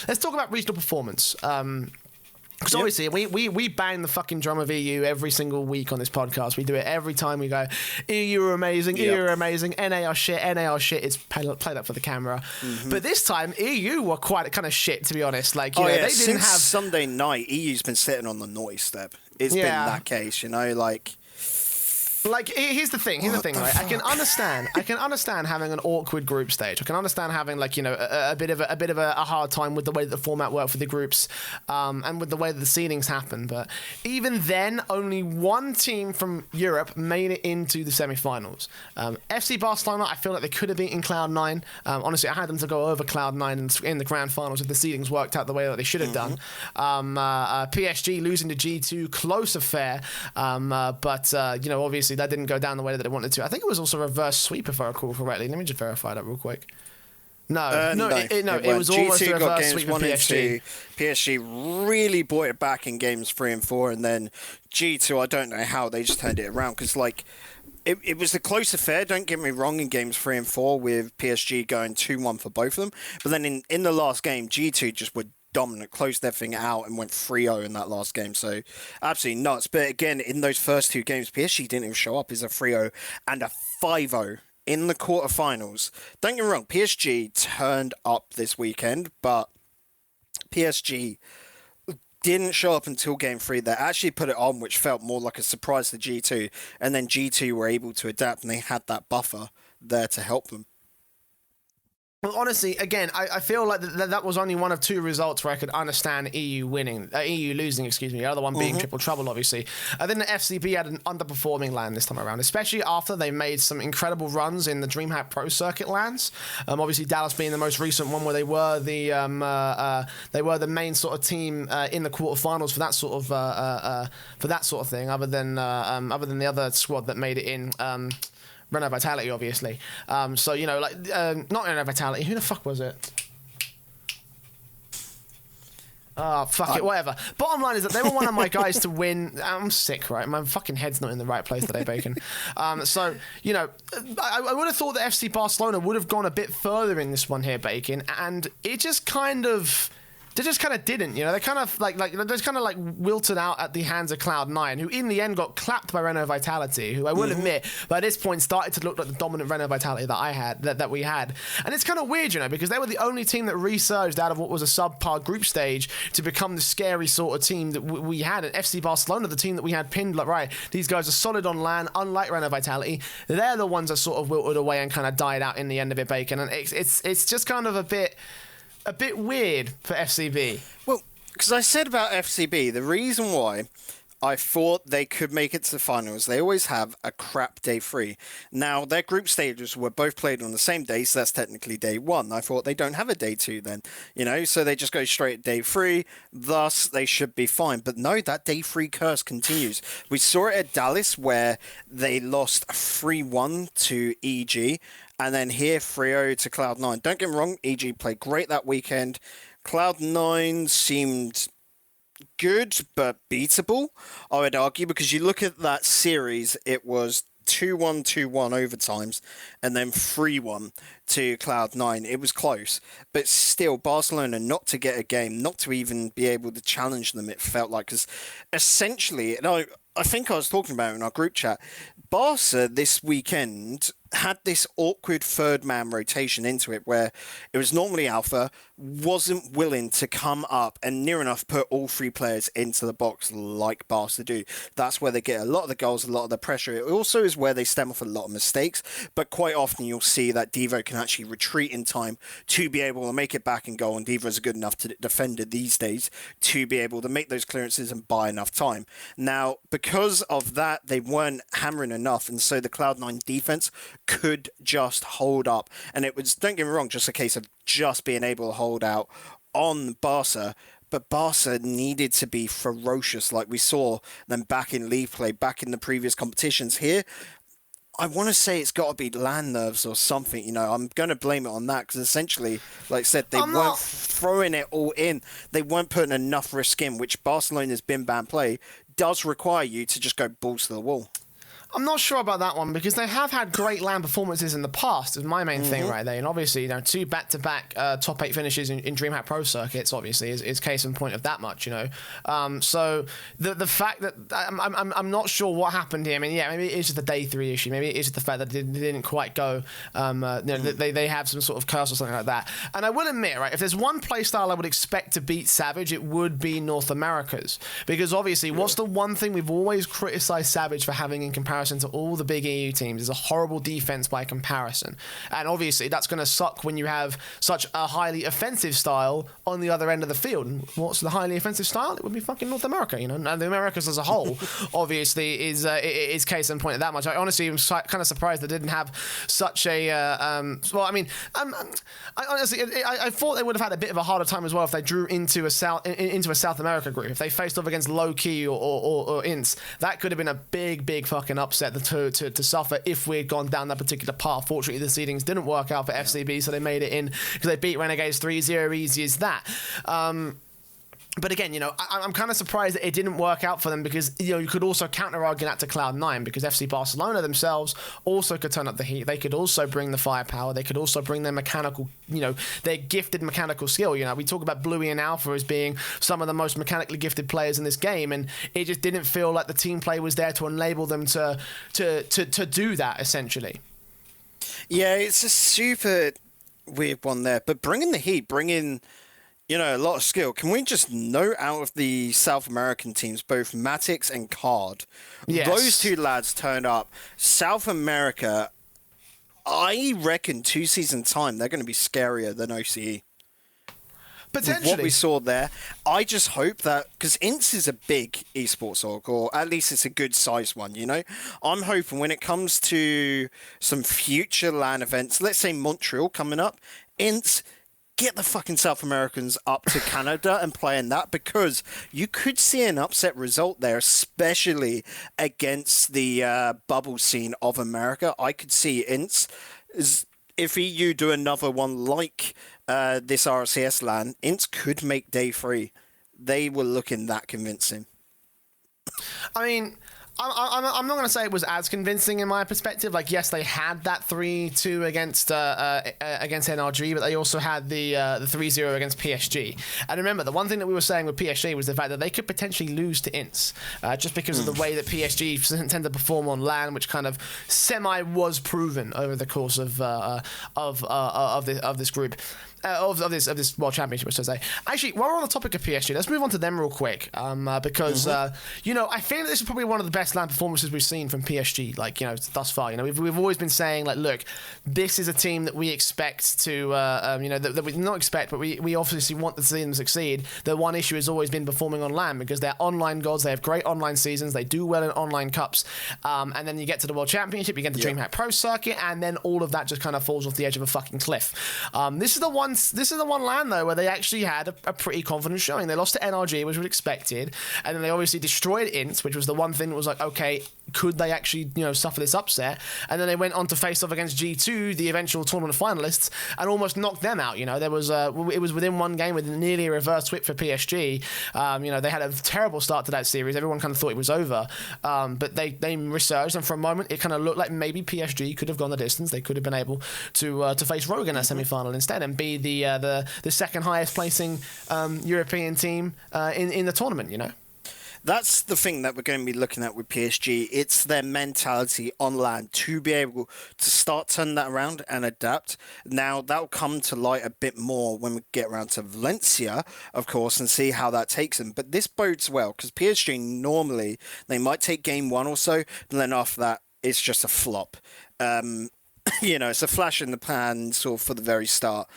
let's talk about regional performance. Because obviously, we bang the fucking drum of EU every single week on this podcast. We do it every time we go, EU are amazing, EU are amazing, NA are shit, NA are shit. It's played up for the camera. But this time, EU were quite kind of shit, to be honest. Like, you know, they didn't since have... Sunday night, EU's been sitting on the noise step. It's been that case, you know, like... Like, here's the thing, right? I can understand having an awkward group stage. I can understand having, like, you know, a bit of a hard time with the way that the format worked for the groups, and with the way that the seedings happen. But even then, only one team from Europe made it into the semi-finals. FC Barcelona, I feel like they could have beaten Cloud9. Honestly, I had them to go over Cloud9 in the grand finals if the seedings worked out the way that they should have done. PSG losing to G2, close affair, but you know, obviously that didn't go down the way that they wanted to. I think it was also a reverse sweep, if I recall correctly. Let me just verify that real quick. No, it was almost a reverse sweep of PSG. PSG really brought it back in games 3 and 4, and then G2, I don't know how they just turned it around, because like it was a close affair, don't get me wrong, in games 3 and 4 with PSG going 2-1 for both of them, but then in the last game, G2 just were dominant, closed everything out and went 3-0 in that last game. So absolutely nuts. But again, in those first 2 games, PSG didn't even show up as a 3-0 and a 5-0 in the quarterfinals. Don't get me wrong, PSG turned up this weekend, but PSG didn't show up until game 3. They actually put it on, which felt more like a surprise to G2. And then G2 were able to adapt, and they had that buffer there to help them. Well, honestly, again, I feel like that was only one of 2 results where I could understand EU losing, the other one being triple trouble, obviously. I think the FCB had an underperforming LAN this time around, especially after they made some incredible runs in the DreamHack Pro Circuit LANs. Obviously, Dallas being the most recent one, where they were the main sort of team in the quarterfinals for that sort of thing. Other than the other squad that made it in. Renault Vitality, obviously. So, you know, like, not Renault Vitality. Who the fuck was it? Oh, fuck it, whatever. Bottom line is that they were one of my guys to win. I'm sick, right? My fucking head's not in the right place today, Bacon. So, you know, I would have thought that FC Barcelona would have gone a bit further in this one here, Bacon, and it just kind of... They just kind of didn't, you know. They kind of like wilted out at the hands of Cloud9, who in the end got clapped by Renault Vitality, who I will admit, by this point started to look like the dominant Renault Vitality that we had. And it's kind of weird, you know, because they were the only team that resurged out of what was a subpar group stage to become the scary sort of team that we had. And FC Barcelona, the team that we had pinned, like, right, these guys are solid on LAN, unlike Renault Vitality. They're the ones that sort of wilted away and kind of died out in the end of it, Bacon. And it's just kind of a bit weird for FCB. Well, because I said about FCB, the reason why I thought they could make it to the finals, they always have a crap day 3. Now, their group stages were both played on the same day, so that's technically day 1. I thought they don't have a day 2 then, you know, so they just go straight at day 3, thus they should be fine. But no, that day 3 curse continues. We saw it at Dallas, where they lost 3-1 to EG, and then here 3-0 to Cloud9. Don't get me wrong, EG played great that weekend. Cloud9 seemed good, but beatable, I would argue, because you look at that series, it was 2-1, 2-1 overtimes, and then 3-1 to Cloud9. It was close, but still, Barcelona not to get a game, not to even be able to challenge them, it felt like, because essentially, and I think I was talking about it in our group chat, Barca this weekend had this awkward third-man rotation into it, where it was normally Alpha, wasn't willing to come up and near enough put all 3 players into the box like Barca do. That's where they get a lot of the goals, a lot of the pressure. It also is where they stem off a lot of mistakes, but quite often you'll see that Devo can actually retreat in time to be able to make it back and goal, and Devo is a good enough defender these days to be able to make those clearances and buy enough time. Now, because of that, they weren't hammering enough, and so the Cloud9 defense could just hold up. And it was, don't get me wrong, just a case of just being able to hold out on Barca. But Barca needed to be ferocious, like we saw them back in league play, back in the previous competitions. Here, I want to say it's got to be LAN nerves or something, you know. I'm going to blame it on that, because essentially, like I said, they weren't throwing it all in. They weren't putting enough risk in, which Barcelona's bin ban play does require you to just go balls to the wall. I'm not sure about that one, because they have had great LAN performances in the past, is my main thing right there. And obviously, you know, 2 back-to-back top 8 finishes in DreamHack Pro circuits, obviously, is case in point of that much, you know. So the fact that I'm not sure what happened here. I mean, yeah, maybe it is just the day 3 issue. Maybe it is just the fact that they didn't quite go. You know, they have some sort of curse or something like that. And I will admit, right, if there's one playstyle I would expect to beat Savage, it would be North America's, because obviously, what's the one thing we've always criticized Savage for having in comparison comparison to all the big EU teams, is a horrible defense by comparison. And obviously that's going to suck when you have such a highly offensive style on the other end of the field. And what's the highly offensive style? It would be fucking North America, you know. And the Americas as a whole, obviously, is case in point of that much. I honestly am kind of surprised they didn't have such a. Well, I mean, I honestly, I thought they would have had a bit of a harder time as well if they drew into a South America group. If they faced off against Low Key or Ints, that could have been a big fucking upset to suffer if we had gone down that particular path. Fortunately, the seedings didn't work out for FCB, so they made it in because they beat Renegades 3-0, easy as that. But again, you know, I'm kind of surprised that it didn't work out for them because, you know, you could also counter-argue that to Cloud9 because FC Barcelona themselves also could turn up the heat. They could also bring the firepower. They could also bring their mechanical, you know, their gifted mechanical skill. You know, we talk about Bluey and Alpha as being some of the most mechanically gifted players in this game, and it just didn't feel like the team play was there to enable them to do that, essentially. Yeah, it's a super weird one there. But bringing the heat, bringing... you know, a lot of skill. Can we just note out of the South American teams, both Matix and Card, yes, those two lads turned up. South America, I reckon 2 seasons time, they're going to be scarier than OCE. Potentially. What we saw there, I just hope that, because Ints is a big esports org, or at least it's a good sized one, you know? I'm hoping when it comes to some future LAN events, let's say Montreal coming up, Ints, get the fucking South Americans up to Canada and play in that, because you could see an upset result there, especially against the bubble scene of America. I could see Ints, if EU do another one like this RLCS LAN, Ints could make day 3. They were looking that convincing. I mean, I'm not going to say it was as convincing in my perspective. Like, yes, they had that 3-2 against NRG, but they also had the 3-0 against PSG. And remember, the one thing that we were saying with PSG was the fact that they could potentially lose to Ints, just because of the way that PSG tend to perform on LAN, which kind of was proven over the course of this group. Of this World Championship, which I say. Actually, while we're on the topic of PSG, let's move on to them real quick, because you know, I feel that this is probably one of the best LAN performances we've seen from PSG, like, you know, thus far. You know, we've always been saying, like, look, this is a team that we expect to, you know, that we not expect, but we obviously want to see them succeed. The one issue has always been performing on LAN, because they're online gods, they have great online seasons, they do well in online cups, and then you get to the World Championship, you get the DreamHack Pro Circuit, and then all of that just kind of falls off the edge of a fucking cliff. This is the one LAN, though, where they actually had a pretty confident showing. They lost to NRG, which was expected, and then they obviously destroyed Ints, which was the one thing that was like, okay, could they actually, you know, suffer this upset? And then they went on to face off against G2, the eventual tournament finalists, and almost knocked them out. You know, there was it was within one game with nearly a reverse sweep for PSG. You know, they had a terrible start to that series. Everyone kind of thought it was over, but they resurged, and for a moment it kind of looked like maybe PSG could have gone the distance. They could have been able to face Rogue in a semi-final instead and be the second highest placing European team in the tournament, you know? That's the thing that we're going to be looking at with PSG. It's their mentality on LAN to be able to start turning that around and adapt. Now, that'll come to light a bit more when we get around to Valencia, of course, and see how that takes them. But this bodes well, because PSG normally, they might take game 1 or so, and then after that, it's just a flop. You know, it's a flash in the pan sort of for the very start.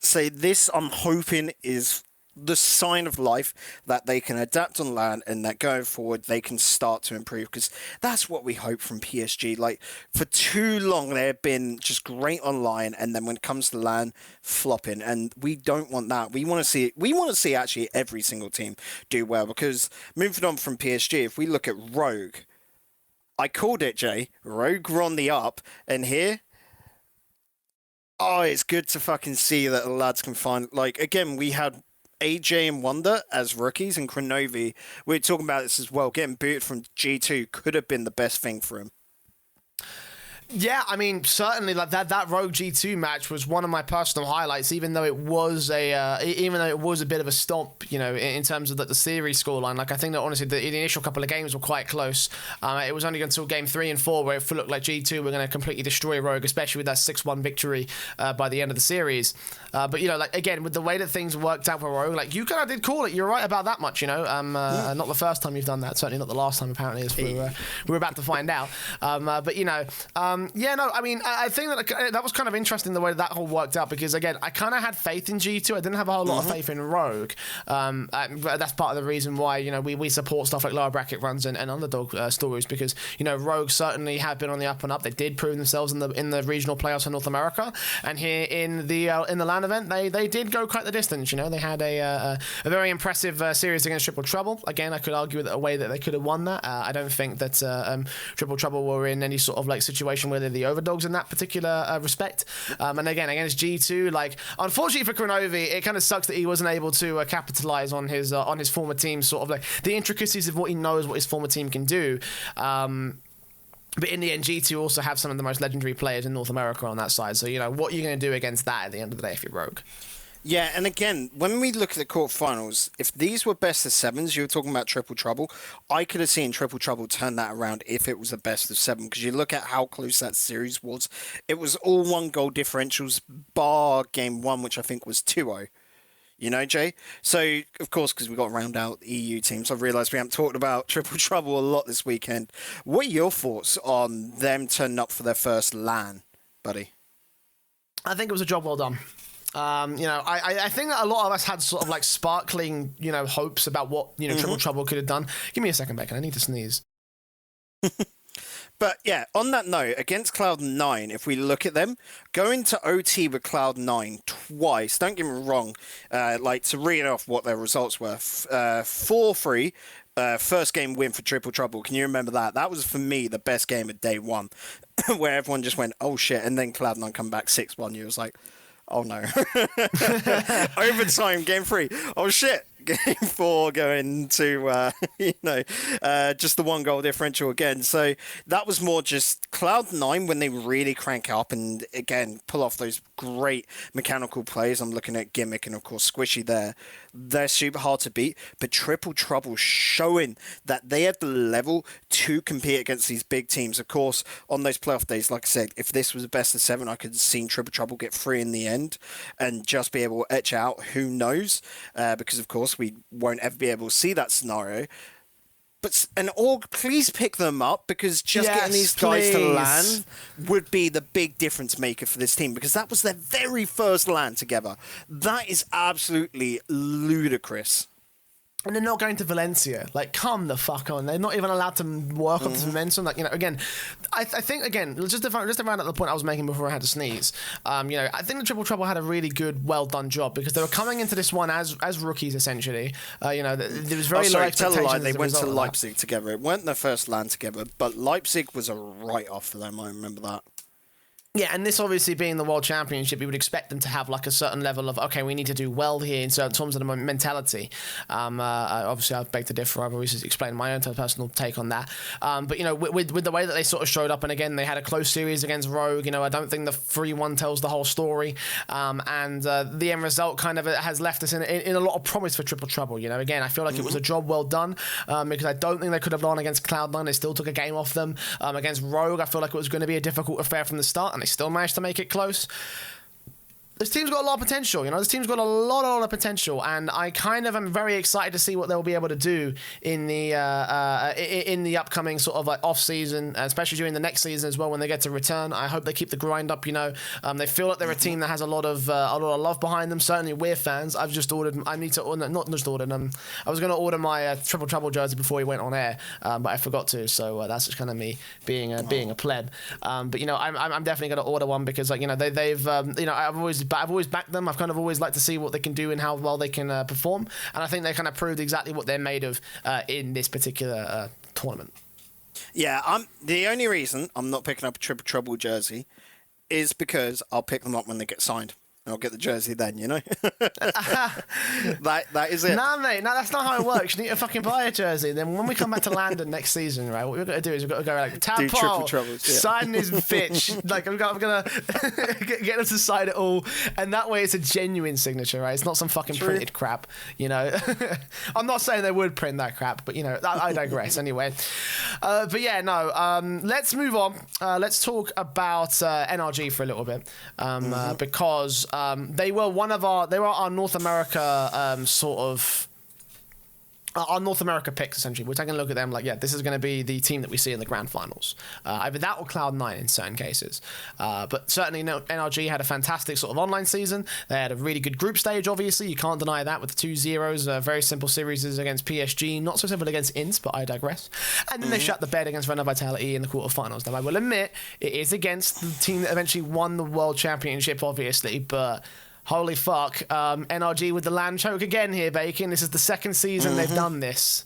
So this, I'm hoping, is the sign of life that they can adapt on LAN and that going forward they can start to improve, because that's what we hope from PSG. Like, for too long they've been just great online, and then when it comes to LAN, flopping, and we don't want that. We want to see actually every single team do well, because moving on from PSG, if we look at Rogue, I called it, Jay. Rogue were on the up, and here, oh, it's good to fucking see that the lads can find, like, again, we had AJ and Wonder as rookies, and Kronovi, we were talking about this as well, getting booted from G2 could have been the best thing for him. Yeah, I mean, certainly, like that Rogue G2 match was one of my personal highlights, even though it was a bit of a stomp, you know, in terms of the series scoreline. Like, I think that honestly, the initial couple of games were quite close. It was only until game 3 and 4 where it looked like G2 were going to completely destroy Rogue, especially with that 6-1 victory by the end of the series. But you know, like again, with the way that things worked out for Rogue, like you kind of did call it. You're right about that much, you know. Not the first time you've done that. Certainly not the last time. Apparently, as we're about to find out. But you know. Yeah, no, I mean, I think that was kind of interesting the way that all worked out because, again, I kind of had faith in G2. I didn't have a whole lot of faith in Rogue. That's part of the reason why, you know, we support stuff like lower bracket runs and underdog stories because, you know, Rogue certainly have been on the up and up. They did prove themselves in the regional playoffs in North America, and here in the LAN event, they did go quite the distance. You know, they had a very impressive series against Triple Trouble. Again, I could argue that a way that they could have won that. I don't think that Triple Trouble were in any sort of like situation where they're the overdogs in that particular respect. And again, against G2, like unfortunately for Kronovi, it kind of sucks that he wasn't able to capitalize on his former team, sort of like the intricacies of what he knows what his former team can do. But in the end, G2 also have some of the most legendary players in North America on that side. So, you know, what are you going to do against that at the end of the day if you're Rogue? Yeah, and again, when we look at the quarterfinals, if these were best of sevens, you were talking about Triple Trouble, I could have seen Triple Trouble turn that around if it was a best of 7, because you look at how close that series was. It was all 1-goal differentials, bar game 1, which I think was 2-0. You know, Jay? So, of course, because we've got to round out EU teams, I've realised we haven't talked about Triple Trouble a lot this weekend. What are your thoughts on them turning up for their first LAN, buddy? I think it was a job well done. You know, I think that a lot of us had sort of like sparkling, you know, hopes about what, you know, Triple Trouble could have done. Give me a second, Beck. I need to sneeze. But yeah, on that note, against Cloud9, if we look at them, going to OT with Cloud9 twice, don't get me wrong, like to read off what their results were, 4-3, first game win for Triple Trouble. Can you remember that? That was, for me, the best game of day 1, where everyone just went, oh shit, and then Cloud9 come back 6-1. You was like, oh no. Overtime, game 3. Oh shit. Game 4 going to, you know, just the 1-goal differential again. So that was more just Cloud9 when they really crank up and, again, pull off those great mechanical plays. I'm looking at Gimmick and, of course, Squishy there. They're super hard to beat, but Triple Trouble showing that they have the level to compete against these big teams. Of course, on those playoff days, like I said, if this was a best of 7, I could have seen Triple Trouble get 3 in the end and just be able to etch out. Who knows? Because, of course, we won't ever be able to see that scenario. But please pick them up, because just getting these guys to LAN would be the big difference maker for this team, because that was their very first LAN together. That is absolutely ludicrous. And they're not going to Valencia. Like, come the fuck on. They're not even allowed to work on this momentum. Like, you know, again, I think, again, just to round out the point I was making before I had to sneeze, you know, I think the Triple Trouble had a really good, well-done job, because they were coming into this one as rookies, essentially. You know, there was very low expectations. They went to Leipzig together. It weren't their first LAN together, but Leipzig was a write-off for them. I remember that. Yeah, and this obviously being the World Championship, you would expect them to have like a certain level of, okay, we need to do well here in certain terms of the mentality. Obviously, I beg to differ. I've always explained my own personal take on that. But, you know, with the way that they sort of showed up, and again, they had a close series against Rogue, you know, I don't think the 3-1 tells the whole story. And the end result kind of has left us in a lot of promise for Triple Trouble. You know, again, I feel like it was a job well done, because I don't think they could have gone against Cloud9. They still took a game off them. Against Rogue, I feel like it was going to be a difficult affair from the start, and they still managed to make it close. This team's got a lot of potential, you know. This team's got a lot of potential, and I kind of am very excited to see what they'll be able to do in the upcoming sort of like off season, especially during the next season as well when they get to return. I hope they keep the grind up. You know, they feel like they're a team that has a lot of love behind them. Certainly, we're fans. I've just ordered. I need to order. Not just ordered. I was going to order my Triple Trouble jersey before we went on air, but I forgot to. So that's just kind of me being a pleb. But you know, I'm definitely going to order one, because like, you know, they've you know, I've always backed them. I've kind of always liked to see what they can do and how well they can perform, and I think they kind of proved exactly what they're made of in this particular tournament. Yeah, the only reason I'm not picking up a Triple Trouble jersey is because I'll pick them up when they get signed. I'll get the jersey then, you know? that is it. Nah, mate, no, that's not how it works. You need to fucking buy a jersey. Then when we come back to London next season, right, what we've got to do is we've got to go like, Do triple Tadpole, troubles, yeah. sign this bitch. Like, I'm going to get them to sign it all. And that way it's a genuine signature, right? It's not some fucking printed crap, you know? I'm not saying they would print that crap, but, you know, I digress anyway. But yeah, no, let's move on. Let's talk about NRG for a little bit because they were our North America our North America picks, essentially. We're taking a look at them like, yeah, this is going to be the team that we see in the grand finals. Either that or Cloud9 in certain cases. But certainly NRG had a fantastic sort of online season. They had a really good group stage, obviously. You can't deny that with the 2-0s. Very simple series against PSG. Not so simple against Ints, but I digress. And then they shut the bed against Renner Vitality in the quarterfinals. Now, I will admit, it is against the team that eventually won the World Championship, obviously, but... Holy fuck. NRG with the land choke again here, Bacon. This is the second season they've done this.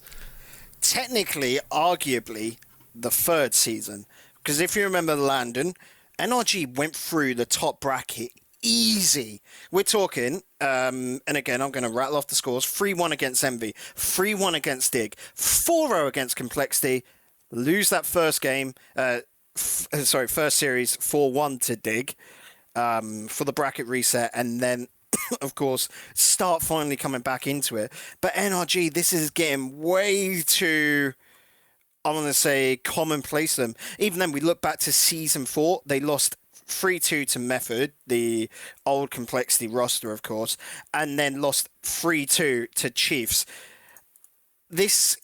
Technically, arguably, the third season. Because if you remember London, NRG went through the top bracket easy. We're talking, and again, I'm going to rattle off the scores. 3-1 against Envy, 3-1 against Dig, 4-0 against Complexity, lose that first game, first series, 4-1 to Dig. For the bracket reset, and then of course start finally coming back into it. But NRG, this is getting way too, I want to say, commonplace them. Even then, we look back to season 4, they lost 3-2 to Method, the old Complexity roster, of course, and then lost 3-2 to Chiefs. This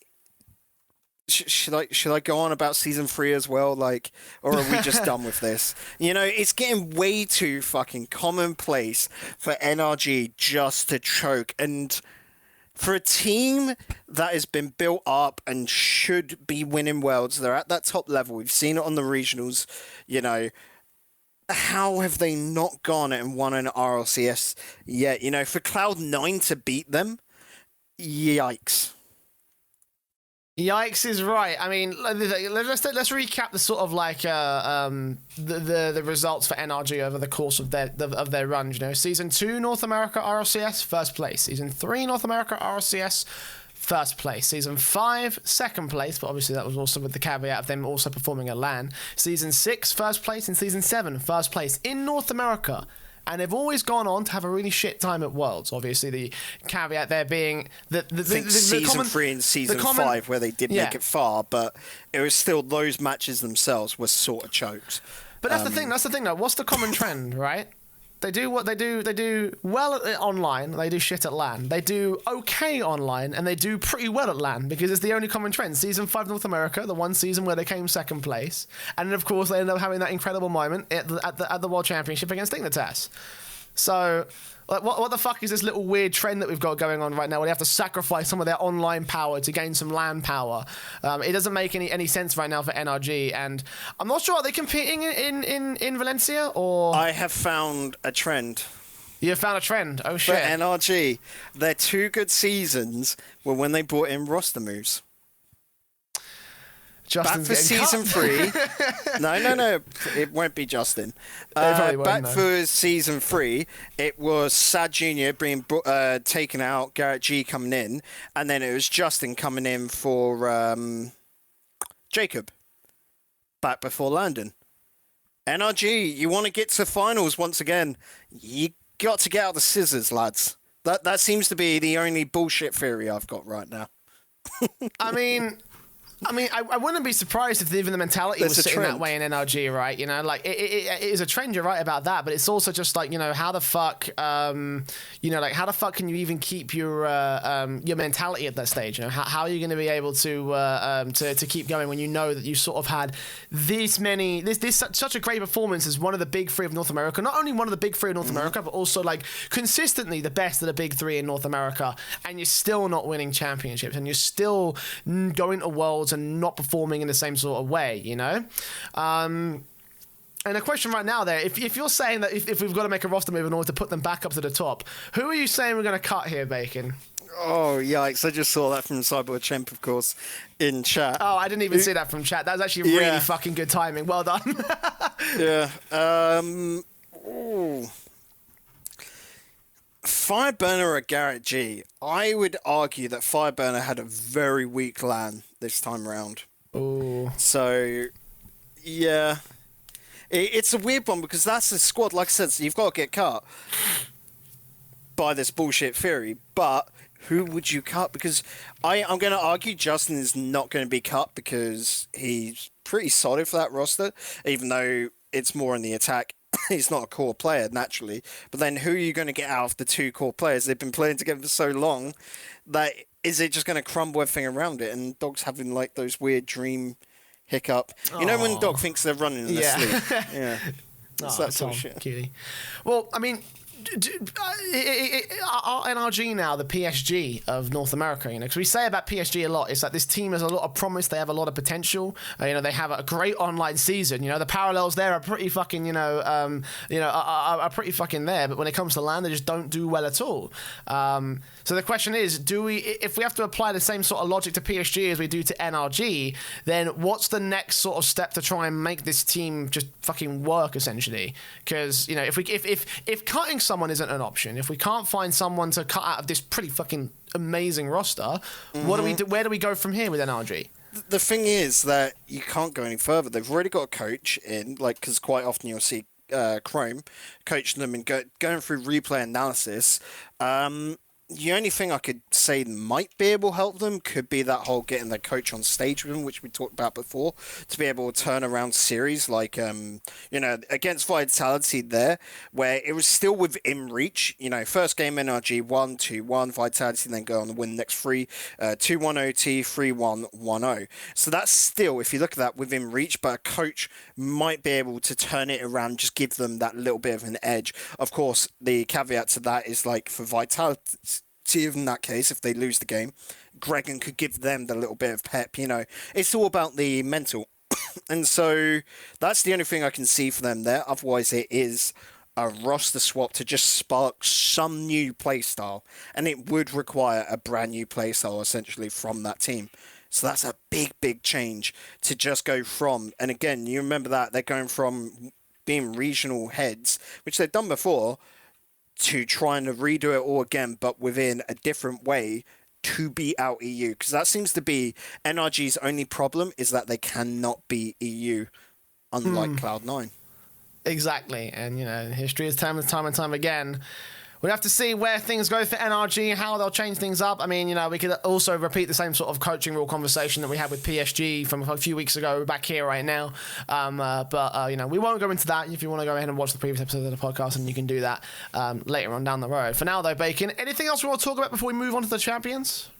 should I go on about season 3 as well, like, or are we just done with this? You know, it's getting way too fucking commonplace for NRG just to choke, and for a team that has been built up and should be winning worlds, they're at that top level. We've seen it on the regionals. You know, how have they not gone and won an RLCS yet? You know, for Cloud9 to beat them, yikes. Yikes is right. I mean, let's recap the sort of like the results for NRG over the course of their run. You know, season 2 North America RLCS first place. Season 3 North America RLCS first place. Season 5 second place, but obviously that was also with the caveat of them also performing at LAN. Season 6 first place, and season 7 first place in North America. And they've always gone on to have a really shit time at Worlds. Obviously, the caveat there being that season 3 and season 5 where they did make it far, but it was still those matches themselves were sort of choked. But that's the thing. That's the thing, though. What's the common trend, right? They do what they do. They do well online. They do shit at LAN. They do okay online, and they do pretty well at LAN because it's the only common trend. Season 5 North America, the one season where they came second place, and then of course they ended up having that incredible moment at the World Championship against Dignitas. So, like, what the fuck is this little weird trend that we've got going on right now where they have to sacrifice some of their online power to gain some LAN power? It doesn't make any sense right now for NRG, and I'm not sure, are they competing in Valencia, or...? I have found a trend. You have found a trend? Oh, shit. For NRG, their 2 good seasons were when they brought in roster moves. Justin's back for season 3. No, it won't be Justin. Back for season 3, it was Sad Jr. being taken out, Garrett G coming in, and then it was Justin coming in for Jacob. Back before London. NRG, you want to get to finals once again? You got to get out the scissors, lads. That seems to be the only bullshit theory I've got right now. I mean, I wouldn't be surprised if even the mentality was sitting that way in NRG, right? You know, like, it is a trend, you're right about that, but it's also just like, you know, how the fuck, how the fuck can you even keep your mentality at that stage? You know, how are you going to be able to keep going when you know that you sort of had such a great performance as one of the big 3 of North America, not only one of the big 3 of North America, but also like consistently the best of the big 3 in North America, and you're still not winning championships, and you're still going to Worlds and not performing in the same sort of way, you know? And the question right now there, if you're saying that if we've got to make a roster move in order to put them back up to the top, who are you saying we're going to cut here, Bacon? Oh, yikes. I just saw that from Cyborg Champ, of course, in chat. Oh, I didn't even see that from chat. That was actually really fucking good timing. Well done. Yeah. Fireburner or Garrett G? I would argue that Fireburner had a very weak LAN this time around. Oh. So, yeah. It's a weird one because that's the squad. Like I said, so you've got to get cut by this bullshit theory. But who would you cut? Because I'm going to argue Justin is not going to be cut because he's pretty solid for that roster, even though it's more in the attack. He's not a core player, naturally. But then who are you going to get out of the two core players? They've been playing together for so long that is it just going to crumble everything around it? And Dog's having like those weird dream hiccup. You know when Dog thinks they're running in their sleep? Yeah. It's that sort of shit. Cutie. Well, I mean, are NRG now the PSG of North America? You know, because we say about PSG a lot, is that this team has a lot of promise. They have a lot of potential. You know, they have a great online season. You know, the parallels there are pretty fucking. Are pretty fucking there. But when it comes to LAN, they just don't do well at all. So the question is, if we have to apply the same sort of logic to PSG as we do to NRG, then what's the next sort of step to try and make this team just fucking work, essentially? Because, you know, if cutting someone isn't an option, if we can't find someone to cut out of this pretty fucking amazing roster, what do we do? Where do we go from here with NRG? The thing is that you can't go any further. They've already got a coach in, like, because quite often you'll see Chrome coaching them and going through replay analysis. The only thing I could say might be able to help them could be that whole getting their coach on stage with them, which we talked about before, to be able to turn around series like, against Vitality there, where it was still within reach. You know, first game NRG 1-2-1, Vitality then go on to win the next three, 2-1 OT, 3-1, 1-0. So that's still, if you look at that, within reach, but a coach might be able to turn it around, just give them that little bit of an edge. Of course, the caveat to that is like for Vitality, in that case, if they lose the game, Gregan could give them the little bit of pep, you know. It's all about the mental. And so that's the only thing I can see for them there. Otherwise, it is a roster swap to just spark some new playstyle. And it would require a brand new playstyle, essentially, from that team. So that's a big, big change to just go from. And again, you remember that they're going from being regional heads, which they've done before, to trying to redo it all again, but within a different way to beat out EU. Because that seems to be NRG's only problem, is that they cannot beat EU, unlike Cloud9. Exactly. And, you know, history is time and time again. We'll have to see where things go for NRG, how they'll change things up. I mean, you know, we could also repeat the same sort of coaching rule conversation that we had with PSG from a few weeks ago. We're back here right now. But you know, we won't go into that. If you want to go ahead and watch the previous episode of the podcast, and you can do that later on down the road. For now, though, Bacon, anything else we want to talk about before we move on to the champions?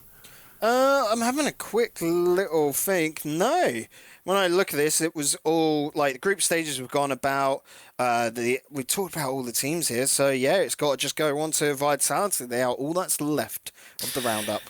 I'm having a quick little think. No. When I look at this, it was all, like, the group stages we've gone about. We've talked about all the teams here. So, yeah, it's got to just go on to Vitality. They are all that's left of the roundup.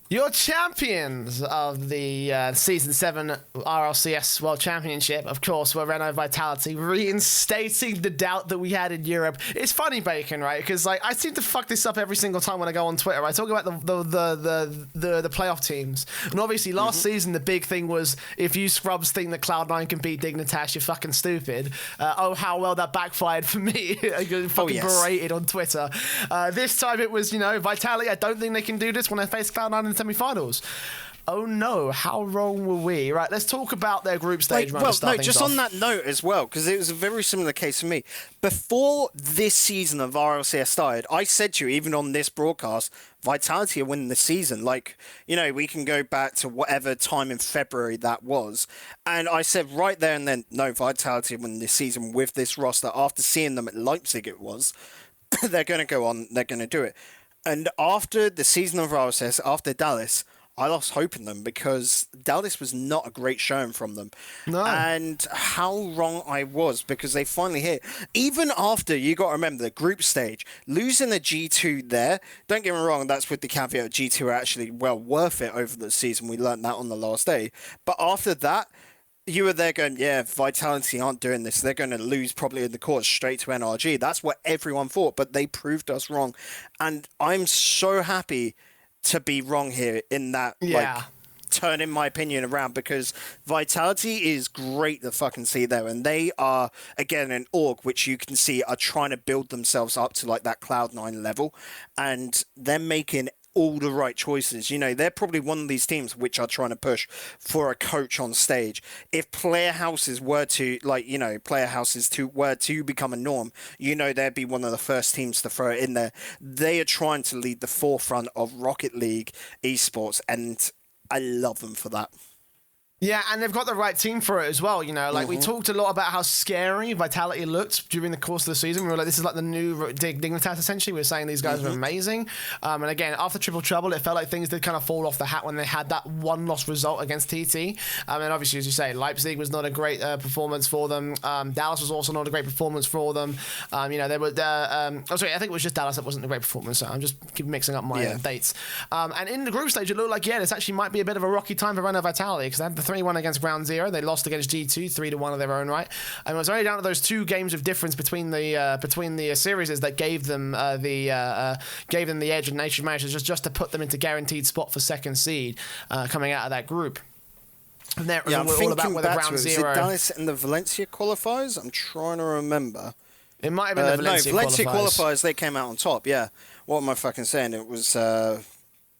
Your champions of the Season 7 RLCS World Championship, of course, were Renault Vitality, reinstating the doubt that we had in Europe. It's funny, Bacon, right? Because like I seem to fuck this up every single time when I go on Twitter. I talk about the playoff teams. And obviously, last season, the big thing was, if you scrubs think that Cloud9 can beat Dignitas, you're fucking stupid. How well that backfired for me. I got fucking berated on Twitter. This time it was, you know, Vitality, I don't think they can do this when they face Cloud9 in semi-finals. Oh no, how wrong were we? Right, let's talk about their group stage. On that note as well, because it was a very similar case for me. Before this season of RLCS started, I said to you, even on this broadcast, Vitality are winning the season. Like, you know, we can go back to whatever time in February that was. And I said right there and then, no, Vitality are winning this season with this roster. After seeing them at Leipzig, it was, they're going to go on, they're going to do it. And after the season of RLCS, after Dallas, I lost hope in them because Dallas was not a great showing from them. No. And how wrong I was, because they finally hit. Even after, you got to remember, the group stage, losing the G2 there, don't get me wrong, that's with the caveat G2 are actually well worth it over the season. We learned that on the last day. But after that, you were there going, yeah, Vitality aren't doing this. They're going to lose probably in the course straight to NRG. That's what everyone thought, but they proved us wrong. And I'm so happy to be wrong here in that, turning my opinion around, because Vitality is great to fucking see there, and they are, again, an org which you can see are trying to build themselves up to like that Cloud9 level, and they're making all the right choices. You know, they're probably one of these teams which are trying to push for a coach on stage. If player houses were to, like, you know, were to become a norm, you know, they'd be one of the first teams to throw it in there. They are trying to lead the forefront of Rocket League esports, and I love them for that. Yeah, and they've got the right team for it as well, you know. Like, we talked a lot about how scary Vitality looked during the course of the season. We were like, this is like the new Dignitas, essentially. We were saying these guys were amazing. And again, after Triple Trouble, it felt like things did kind of fall off the hat when they had that one-loss result against TT. And obviously, as you say, Leipzig was not a great performance for them. Dallas was also not a great performance for them. You know, they were... I think it was just Dallas that wasn't a great performance. So I'm just keep mixing up my dates. And in the group stage, it looked like, this actually might be a bit of a rocky time for Renault Vitality, because they had the 3-1 against Ground Zero. They lost against G2 3-1 of their own right, and it was only down to those 2 games of difference between the series that gave them the edge, and Nation managed just to put them into guaranteed spot for second seed coming out of that group. And I'm thinking all about whether Ground Zero. Was it Dallas in the Valencia qualifiers? I'm trying to remember. It might have been the Valencia qualifiers. They came out on top. Yeah. What am I fucking saying? It was.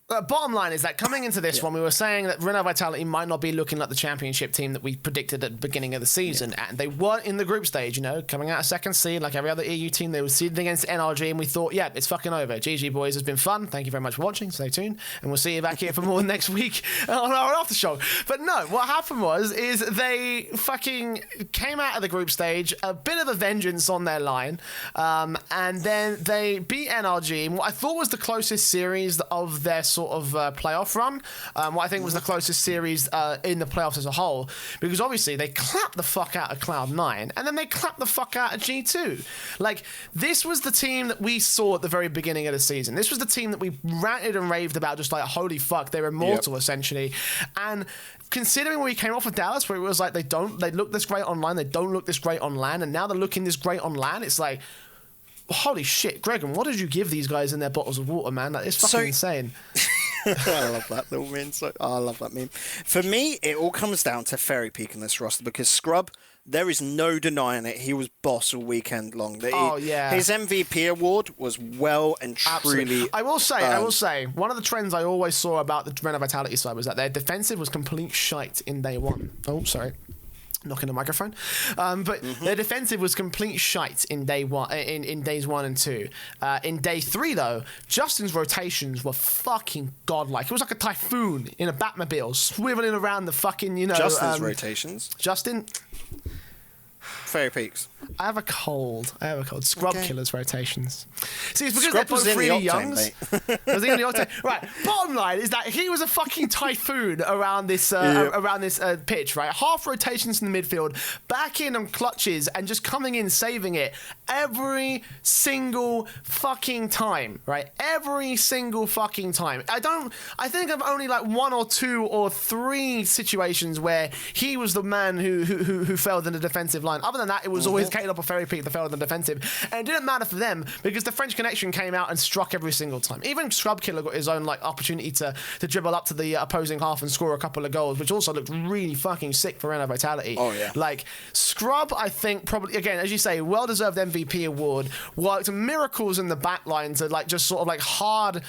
Bottom line is that coming into this one, we were saying that Renault Vitality might not be looking like the championship team that we predicted at the beginning of the season. And they weren't in the group stage, you know, coming out of second seed like every other EU team. They were seeded against NRG, and we thought, it's fucking over. GG, boys, it's been fun. Thank you very much for watching. Stay tuned, and we'll see you back here for more next week on our RLAfterShock. But no, what happened is they fucking came out of the group stage, a bit of a vengeance on their line, and then they beat NRG in what I thought was the closest series of their sort of playoff run, what I think was the closest series in the playoffs as a whole, because obviously they clapped the fuck out of Cloud9, and then they clapped the fuck out of G2. Like, this was the team that we saw at the very beginning of the season. This was the team that we ranted and raved about, just like, holy fuck, they're immortal, essentially. And considering when we came off of Dallas, where it was like, they look this great online, they don't look this great on LAN, and now they're looking this great on LAN, it's like, holy shit, Gregan, what did you give these guys in their bottles of water, man? Like, it's fucking insane. I love that little meme. I love that meme. For me, it all comes down to Fairy Peak in this roster, because Scrub, there is no denying it. He was boss all weekend long. His MVP award was well and truly. Absolutely. I will say, one of the trends I always saw about the Renault Vitality side was that their defensive was complete shite in day one. Oh, sorry. Knocking the microphone, but their defensive was complete shite in day one, in days 1 and 2. In day 3, though, Justin's rotations were fucking godlike. It was like a typhoon in a Batmobile, swiveling around the fucking, Justin's rotations. Justin. Fairy Peaks. I have a cold. Scrub Killer's rotations. See, it's because Scrub they're both really young. Octane, right. Bottom line is that he was a fucking typhoon around this pitch. Right. Half rotations in the midfield, back in on clutches, and just coming in, saving it every single fucking time. Right. Every single fucking time. I think of only like 1 or 2 or 3 situations where he was the man who failed in the defensive line. Other than that, it was always Caleb or Fairy Peak that failed in the defensive. And it didn't matter for them because the French Connection came out and struck every single time. Even Scrub Killer got his own like opportunity to dribble up to the opposing half and score a couple of goals, which also looked really fucking sick for Renault Vitality. Oh, yeah. Like, Scrub, I think, probably, again, as you say, well-deserved MVP award, worked miracles in the back line to like just sort of like hard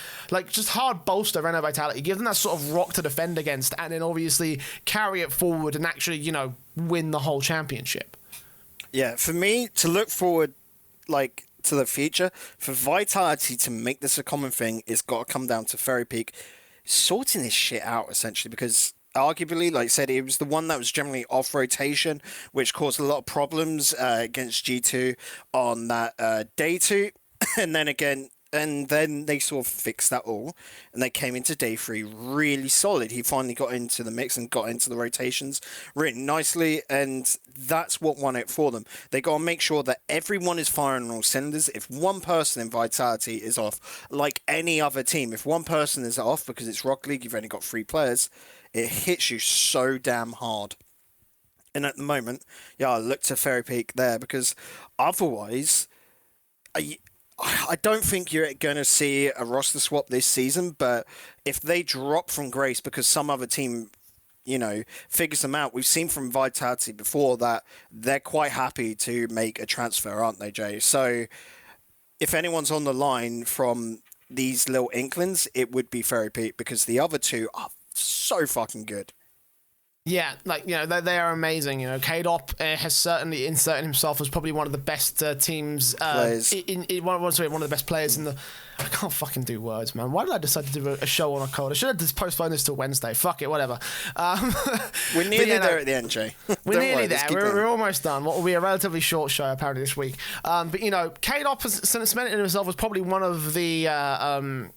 bolster Renault Vitality, give them that sort of rock to defend against, and then obviously carry it forward and actually, win the whole championship. Yeah, for me, to look forward, like, to the future, for Vitality to make this a common thing, it's got to come down to Fairy Peak sorting this shit out, essentially, because arguably, like I said, it was the one that was generally off rotation, which caused a lot of problems against G2 on that day 2, and then they sort of fixed that all, and they came into day 3 really solid. He finally got into the mix and got into the rotations really nicely, and that's what won it for them. They got to make sure that everyone is firing on all cylinders. If one person in Vitality is off, like any other team, if one person is off because it's Rock League, you've only got 3 players, it hits you so damn hard. And at the moment, I look to Fairy Peak there, because otherwise, I don't think you're going to see a roster swap this season, but if they drop from grace because some other team figures them out. We've seen from Vitality before that they're quite happy to make a transfer, aren't they, Jay? So if anyone's on the line from these little inklings, it would be Fairy Peak, because the other two are so fucking good. Yeah, they are amazing. K-Dop has certainly inserted himself as probably one of the best teams. One of the best players in the. I can't fucking do words, man. Why did I decide to do a show on a cold? I should have just postponed this till Wednesday. Fuck it, whatever. We're nearly there at the end, Jay. We're nearly there. We're almost done. What will be a relatively short show, apparently, this week. But, K-Dop has cemented himself as probably one of the...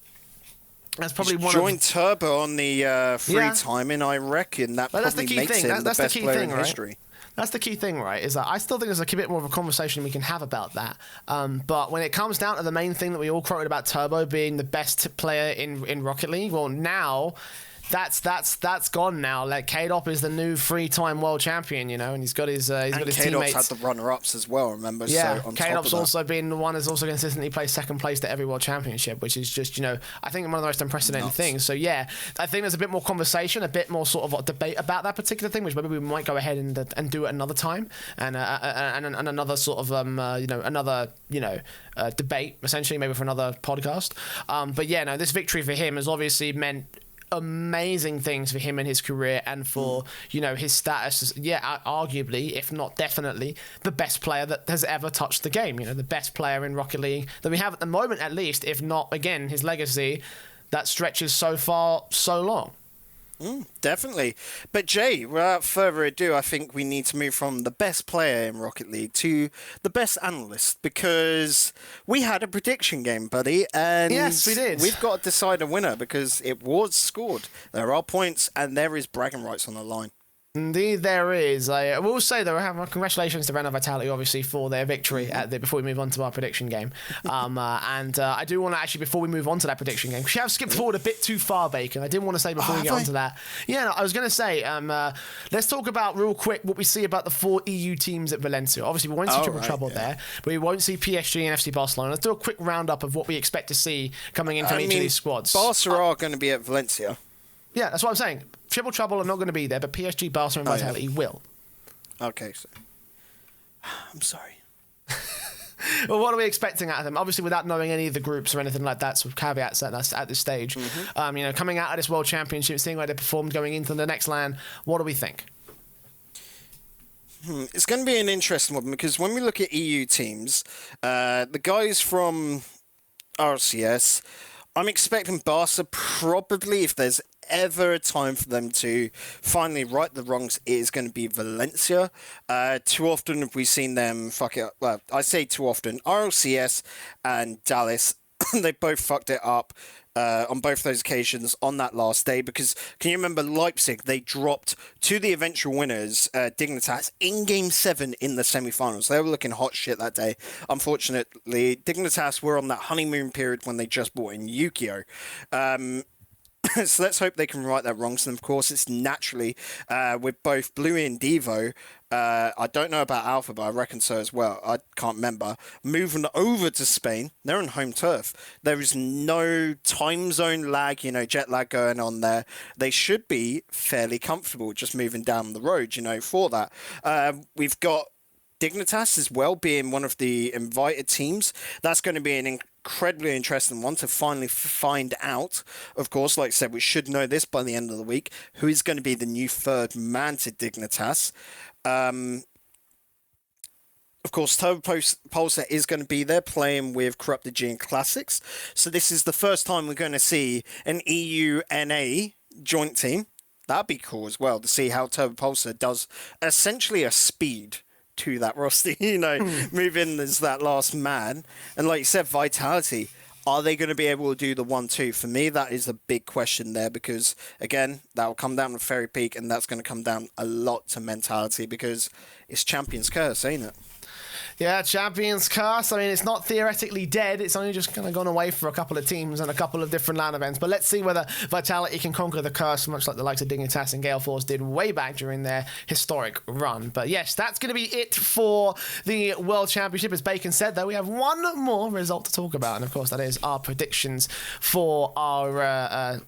That's probably one joined Turbo on the free timing, I reckon. That probably makes him the best player in history. That's the key thing, right? Is that I still think there's a bit more of a conversation we can have about that. But when it comes down to the main thing that we all quoted about Turbo being the best player in Rocket League, well, now that's gone now. Like, K-Dop is the new three-time world champion, and he's got his teammates. K-Dop's had the runner-ups as well, remember? Yeah, so K-Dop's also been the one that's also consistently placed second place to every world championship, which is just, I think one of the most unprecedented things. So yeah, I think there's a bit more conversation, a bit more sort of debate about that particular thing, which maybe we might go ahead and do it another time, and another sort of debate essentially, maybe for another podcast. But yeah, no, this victory for him has obviously meant amazing things for him and his career, and for his status as, arguably, if not definitely, the best player that has ever touched the game. The best player in Rocket League that we have at the moment, at least, if not, again, his legacy that stretches so far, so long. Definitely. But Jay, without further ado, I think we need to move from the best player in Rocket League to the best analyst, because we had a prediction game, buddy, and yes, we did. We've got to decide a winner, because it was scored. There are points, and there is bragging rights on the line. Indeed, there is. I will say, though, congratulations to Roundup Vitality, obviously, for their victory before we move on to our prediction game. And I do want to actually, before we move on to that prediction game, because you have skipped forward a bit too far, Bacon. I didn't want to say before we get on to that. Yeah, no, I was going to say, let's talk about real quick what we see about the 4 EU teams at Valencia. Obviously, we won't see Triple Trouble there, but we won't see PSG and FC Barcelona. Let's do a quick roundup of what we expect to see coming in from each of these squads. Barca are going to be at Valencia. Yeah, that's what I'm saying. Triple Trouble are not going to be there, but PSG, Barca, and Vitality will. Okay, so I'm sorry. Well, what are we expecting out of them? Obviously, without knowing any of the groups or anything like that, so caveats at this stage. Coming out of this World Championship, seeing how they performed going into the next LAN, what do we think? It's going to be an interesting one, because when we look at EU teams, the guys from RLCS, I'm expecting Barca probably, if there's ever a time for them to finally right the wrongs, it is going to be Valencia. Too often have we seen them fuck it up. Well, I say too often. RLCS and Dallas, they both fucked it up on both those occasions on that last day, because can you remember Leipzig? They dropped to the eventual winners, Dignitas, in Game 7 in the semi-finals. They were looking hot shit that day. Unfortunately, Dignitas were on that honeymoon period when they just brought in Yukio. So let's hope they can right that wrongs. And of course, it's naturally with both Bluey and Devo. I don't know about Alpha, but I reckon so as well. I can't remember. Moving over to Spain, they're on home turf. There is no time zone lag, jet lag going on there. They should be fairly comfortable just moving down the road, for that. We've got Dignitas as well, being one of the invited teams. That's going to be an incredibly interesting one to finally find out. Of course, like I said, we should know this by the end of the week, who is going to be the new third man to Dignitas. Of course, Turbo Pulsar is going to be there playing with Corrupted G and Classics. So this is the first time we're going to see an EU-NA joint team. That'd be cool as well, to see how Turbo Pulsar does essentially a speed to that roster, moving as that last man. And like you said, Vitality, are they going to be able to do the 1-2? For me, that is a big question there, because again, that will come down to Fairy Peak, and that's going to come down a lot to mentality, because it's Champion's Curse, ain't it? Yeah, Champions Curse. I mean, it's not theoretically dead. It's only just kind of gone away for a couple of teams and a couple of different LAN events. But let's see whether Vitality can conquer the curse, much like the likes of Dignitas and Gale Force did way back during their historic run. But yes, that's going to be it for the World Championship. As Bacon said, though, we have one more result to talk about. And of course, that is our predictions for our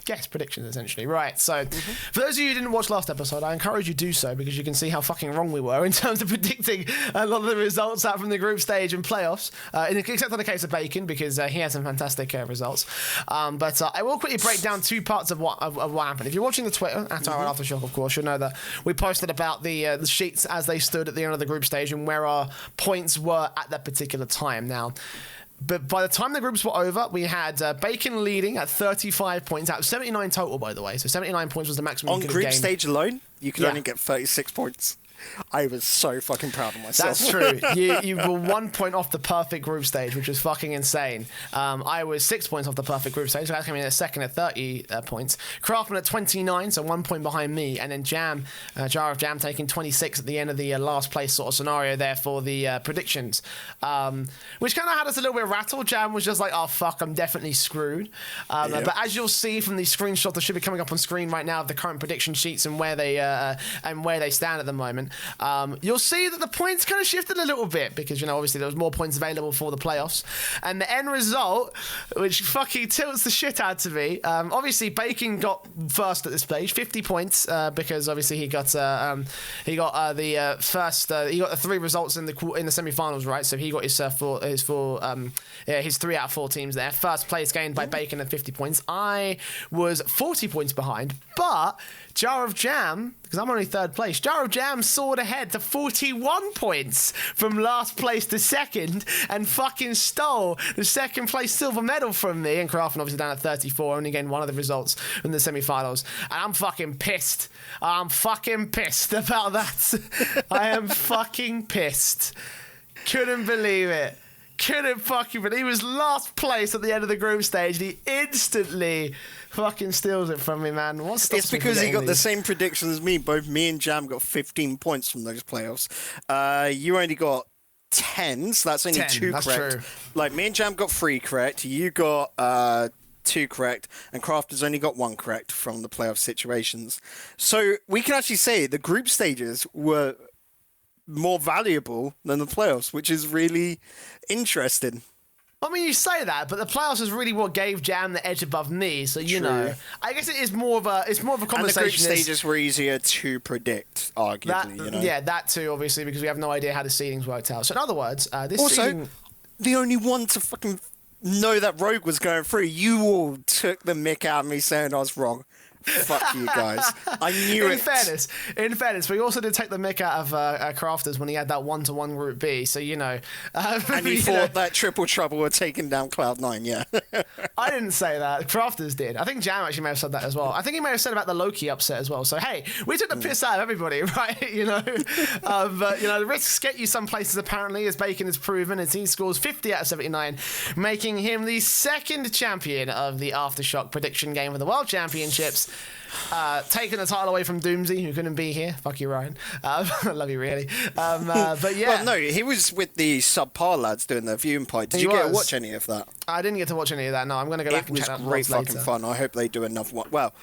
guest predictions, essentially. Right. So for those of you who didn't watch last episode, I encourage you to do so because you can see how fucking wrong we were in terms of predicting a lot of the results out from the group stage and playoffs, except in the case of Bacon, because he had some fantastic results. But I will quickly break down two parts of what happened. If you're watching the Twitter, at RLAfterShock, of course, you'll know that we posted about the sheets as they stood at the end of the group stage and where our points were at that particular time. Now, but by the time the groups were over, we had Bacon leading at 35 points out of 79 total, by the way. So 79 points was the maximum on you could group have gained. stage alone. You could only get 36 points. I was so fucking proud of myself. That's true. You were 1 point off the perfect group stage, which was fucking insane. I was 6 points off the perfect group stage, so I came in at second at 30 points. Craftman at 29, so 1 point behind me, and then Jar of Jam taking 26 at the end of the last place sort of scenario there for the predictions, which kind of had us a little bit rattled. Jam was just like, oh fuck, I'm definitely screwed. But as you'll see from the screenshot that should be coming up on screen right now of the current prediction sheets and where they stand at the moment, you'll see that the points kind of shifted a little bit because, obviously there was more points available for the playoffs. And the end result, which fucking tilts the shit out of me, obviously Bacon got first at this stage, 50 points, because obviously he got the three results in the semi-finals, right? So he got his 3 out of 4 teams there. First place gained by Bacon at 50 points. I was 40 points behind, but Jar of Jam, because I'm only third place, Jar of Jam soared ahead to 41 points from last place to second and fucking stole the second place silver medal from me. And Crafton obviously down at 34, only gained one of the results in the semi-finals. And I'm fucking pissed. I'm fucking pissed about that. I am fucking pissed. Couldn't believe it. Couldn't fucking believe he was last place at the end of the group stage and he instantly fucking steals it from me, man. It's because he got the same prediction as me. Both me and Jam got 15 points from those playoffs. You only got 10, so that's only 2 correct. True. Like, me and Jam got 3 correct. You got 2 correct, and Kraft has only got 1 correct from the playoff situations. So we can actually say the group stages were more valuable than the playoffs, which is really interesting. I mean, you say that, but the playoffs is really what gave Jam the edge above me. So I guess it is more of a conversation. And the group stages were easier to predict, arguably. Yeah, that too, obviously, because we have no idea how the seedings worked out. So in other words, this also seeding... the only one to fucking know that Rogue was going through. You all took the mick out of me saying I was wrong. Fuck you guys. I knew it. In fairness, we also did take the mick out of Crafters when he had that 1-to-1 Group B, so and he thought that Triple Trouble were taking down Cloud9, yeah. I didn't say that. Crafters did. I think Jam actually may have said that as well. I think he may have said about the Loki upset as well. So, hey, we took the piss out of everybody, right? But, the risks get you some places, apparently, as Bacon has proven, as he scores 50 out of 79, making him the second champion of the Aftershock prediction game for the World Championships. Taking the title away from Doomsy, who couldn't be here. Fuck you, Ryan. I love you, really. But yeah. Well, no, he was with the subpar lads doing the viewing pod. Did you get to watch any of that? I didn't get to watch any of that, no. I'm going to go back and check that. It was great fucking fun. I hope they do another one. Well,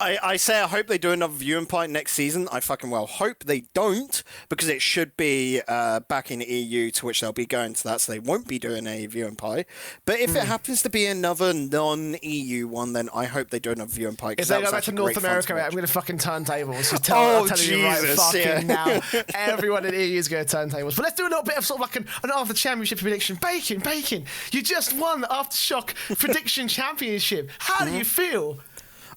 I say I hope they do another viewing party next season. I fucking well hope they don't, because it should be back in the EU, to which they'll be going to that, so they won't be doing a viewing party. But if it happens to be another non-EU one, then I hope they do another viewing party. If they go back to North America, I'm going to fucking turntables. I'm telling you right fucking now. Everyone in the EU is going to turntables. But let's do a little bit of sort of like an after championship prediction. Bacon, you just won the Aftershock prediction championship. How do you feel?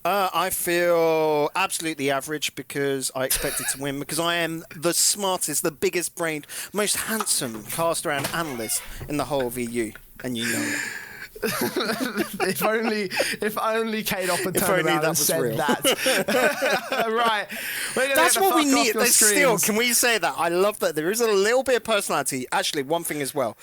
I feel absolutely average because I expected to win, because I am the smartest, the biggest brained, most handsome cast around analyst in the whole of EU, and you know it. if only Kate Oppen turned around and said real. That. Right. That's what we need. Still, can we say that? I love that there is a little bit of personality. Actually, one thing as well.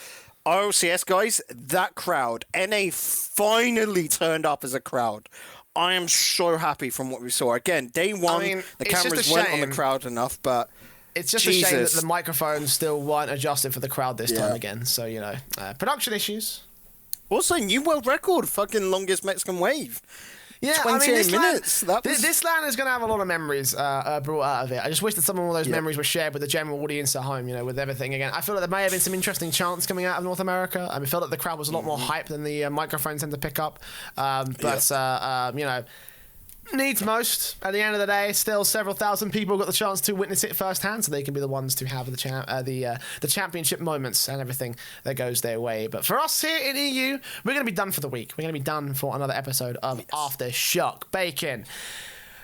RLCS guys, that crowd, NA finally turned up as a crowd. I am so happy from what we saw. Again, day one, the cameras weren't on the crowd enough, but It's just a shame that the microphones still weren't adjusted for the crowd this time again. So, you know, production issues. Also, new world record, fucking longest Mexican wave. Yeah, 28 minutes. This land is going to have a lot of memories brought out of it. I just wish that some of all those memories were shared with the general audience at home, you know, with everything again. I feel like there may have been some interesting chants coming out of North America. I felt like the crowd was a lot more hype than the microphones tend to pick up. You know, needs most. At the end of the day, still several thousand people got the chance to witness it firsthand, so they can be the ones to have the championship moments and everything that goes their way. But for us here in EU, we're going to be done for the week. We're going to be done for another episode of Aftershock Bacon.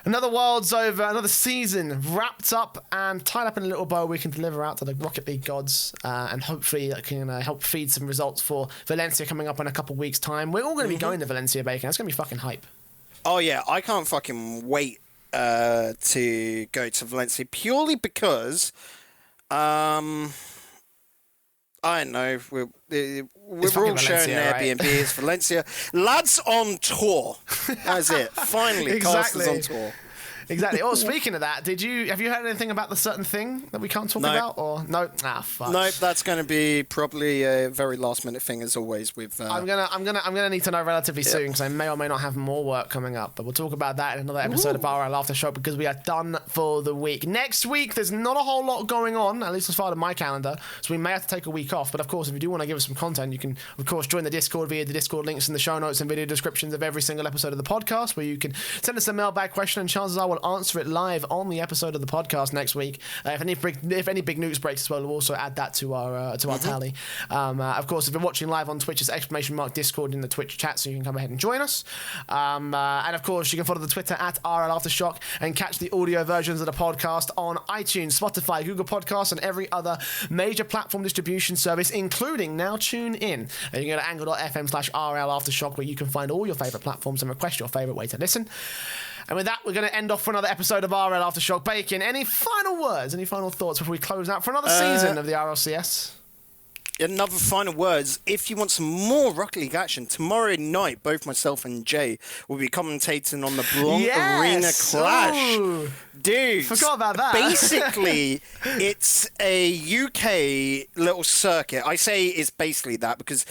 Another world's over, another season wrapped up and tied up in a little bow we can deliver out to the Rocket League gods, and hopefully that can help feed some results for Valencia coming up in a couple of weeks' time. We're all going to be going to Valencia, Bacon. It's going to be fucking hype. Oh, yeah, I can't fucking wait to go to Valencia purely because, I don't know, we're all sharing Airbnbs, Valencia. Lads on tour. That's it. Finally, exactly. Casters on tour. Exactly. Oh, speaking of that, have you heard anything about the certain thing that we can't talk about? Or no? Ah, fuck. Nope. That's going to be probably a very last minute thing, as always. With I'm gonna need to know relatively soon because I may or may not have more work coming up. But we'll talk about that in another episode of RLAfterShock because we are done for the week. Next week, there's not a whole lot going on, at least as far as my calendar. So we may have to take a week off. But of course, if you do want to give us some content, you can of course join the Discord via the Discord links in the show notes and video descriptions of every single episode of the podcast, where you can send us a mailbag question and chances are we'll answer it live on the episode of the podcast next week. If any big news breaks as well, we'll also add that to our tally. Of course, if you're watching live on Twitch, it's !Discord in the Twitch chat, so you can come ahead and join us. And of course, you can follow the Twitter at RLAfterShock and catch the audio versions of the podcast on iTunes, Spotify, Google Podcasts, and every other major platform distribution service, including now TuneIn. And you can go to angle.fm/RLAftershock, where you can find all your favourite platforms and request your favourite way to listen. And with that, we're going to end off for another episode of RLAfterShock Bacon. Any final words, any final thoughts before we close out for another season of the RLCS? Another final words. If you want some more Rocket League action, tomorrow night, both myself and Jay will be commentating on the Blanc Arena Clash. Ooh. Dude, forgot about that. Basically, it's a UK little circuit. I say it's basically that because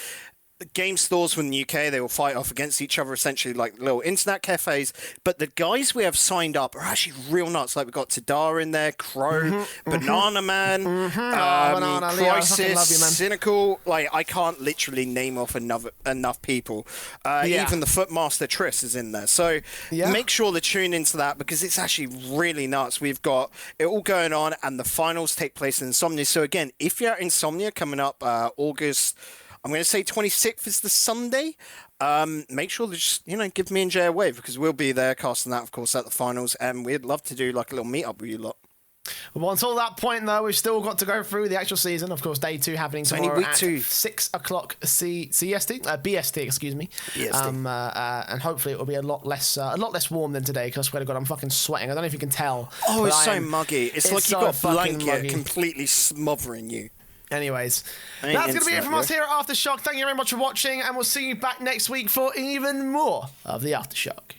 game stores from the UK, they will fight off against each other, essentially like little internet cafes. But the guys we have signed up are actually real nuts. Like we've got Tadar in there, Crow, Banana Man, Crisis, love you, man. Cynical. Like I can't literally name off enough people. Even the Footmaster Triss is in there. So make sure to tune into that because it's actually really nuts. We've got it all going on, and the finals take place in Insomnia. So again, if you're at Insomnia coming up August, I'm going to say 26th is the Sunday. Make sure to just, give me and Jay a wave because we'll be there casting that, of course, at the finals. And we'd love to do like a little meet-up with you lot. Well, until that point, though, we've still got to go through the actual season. Of course, day 2 happening tomorrow at 6 o'clock BST, excuse me. BST. And hopefully it will be a lot less warm than today because I swear to God, I'm fucking sweating. I don't know if you can tell. Oh, it's so muggy. It's like so you've got a blanket muggy. completely smothering you. Anyways, that's going to be it from us here at Aftershock. Thank you very much for watching, and we'll see you back next week for even more of the Aftershock.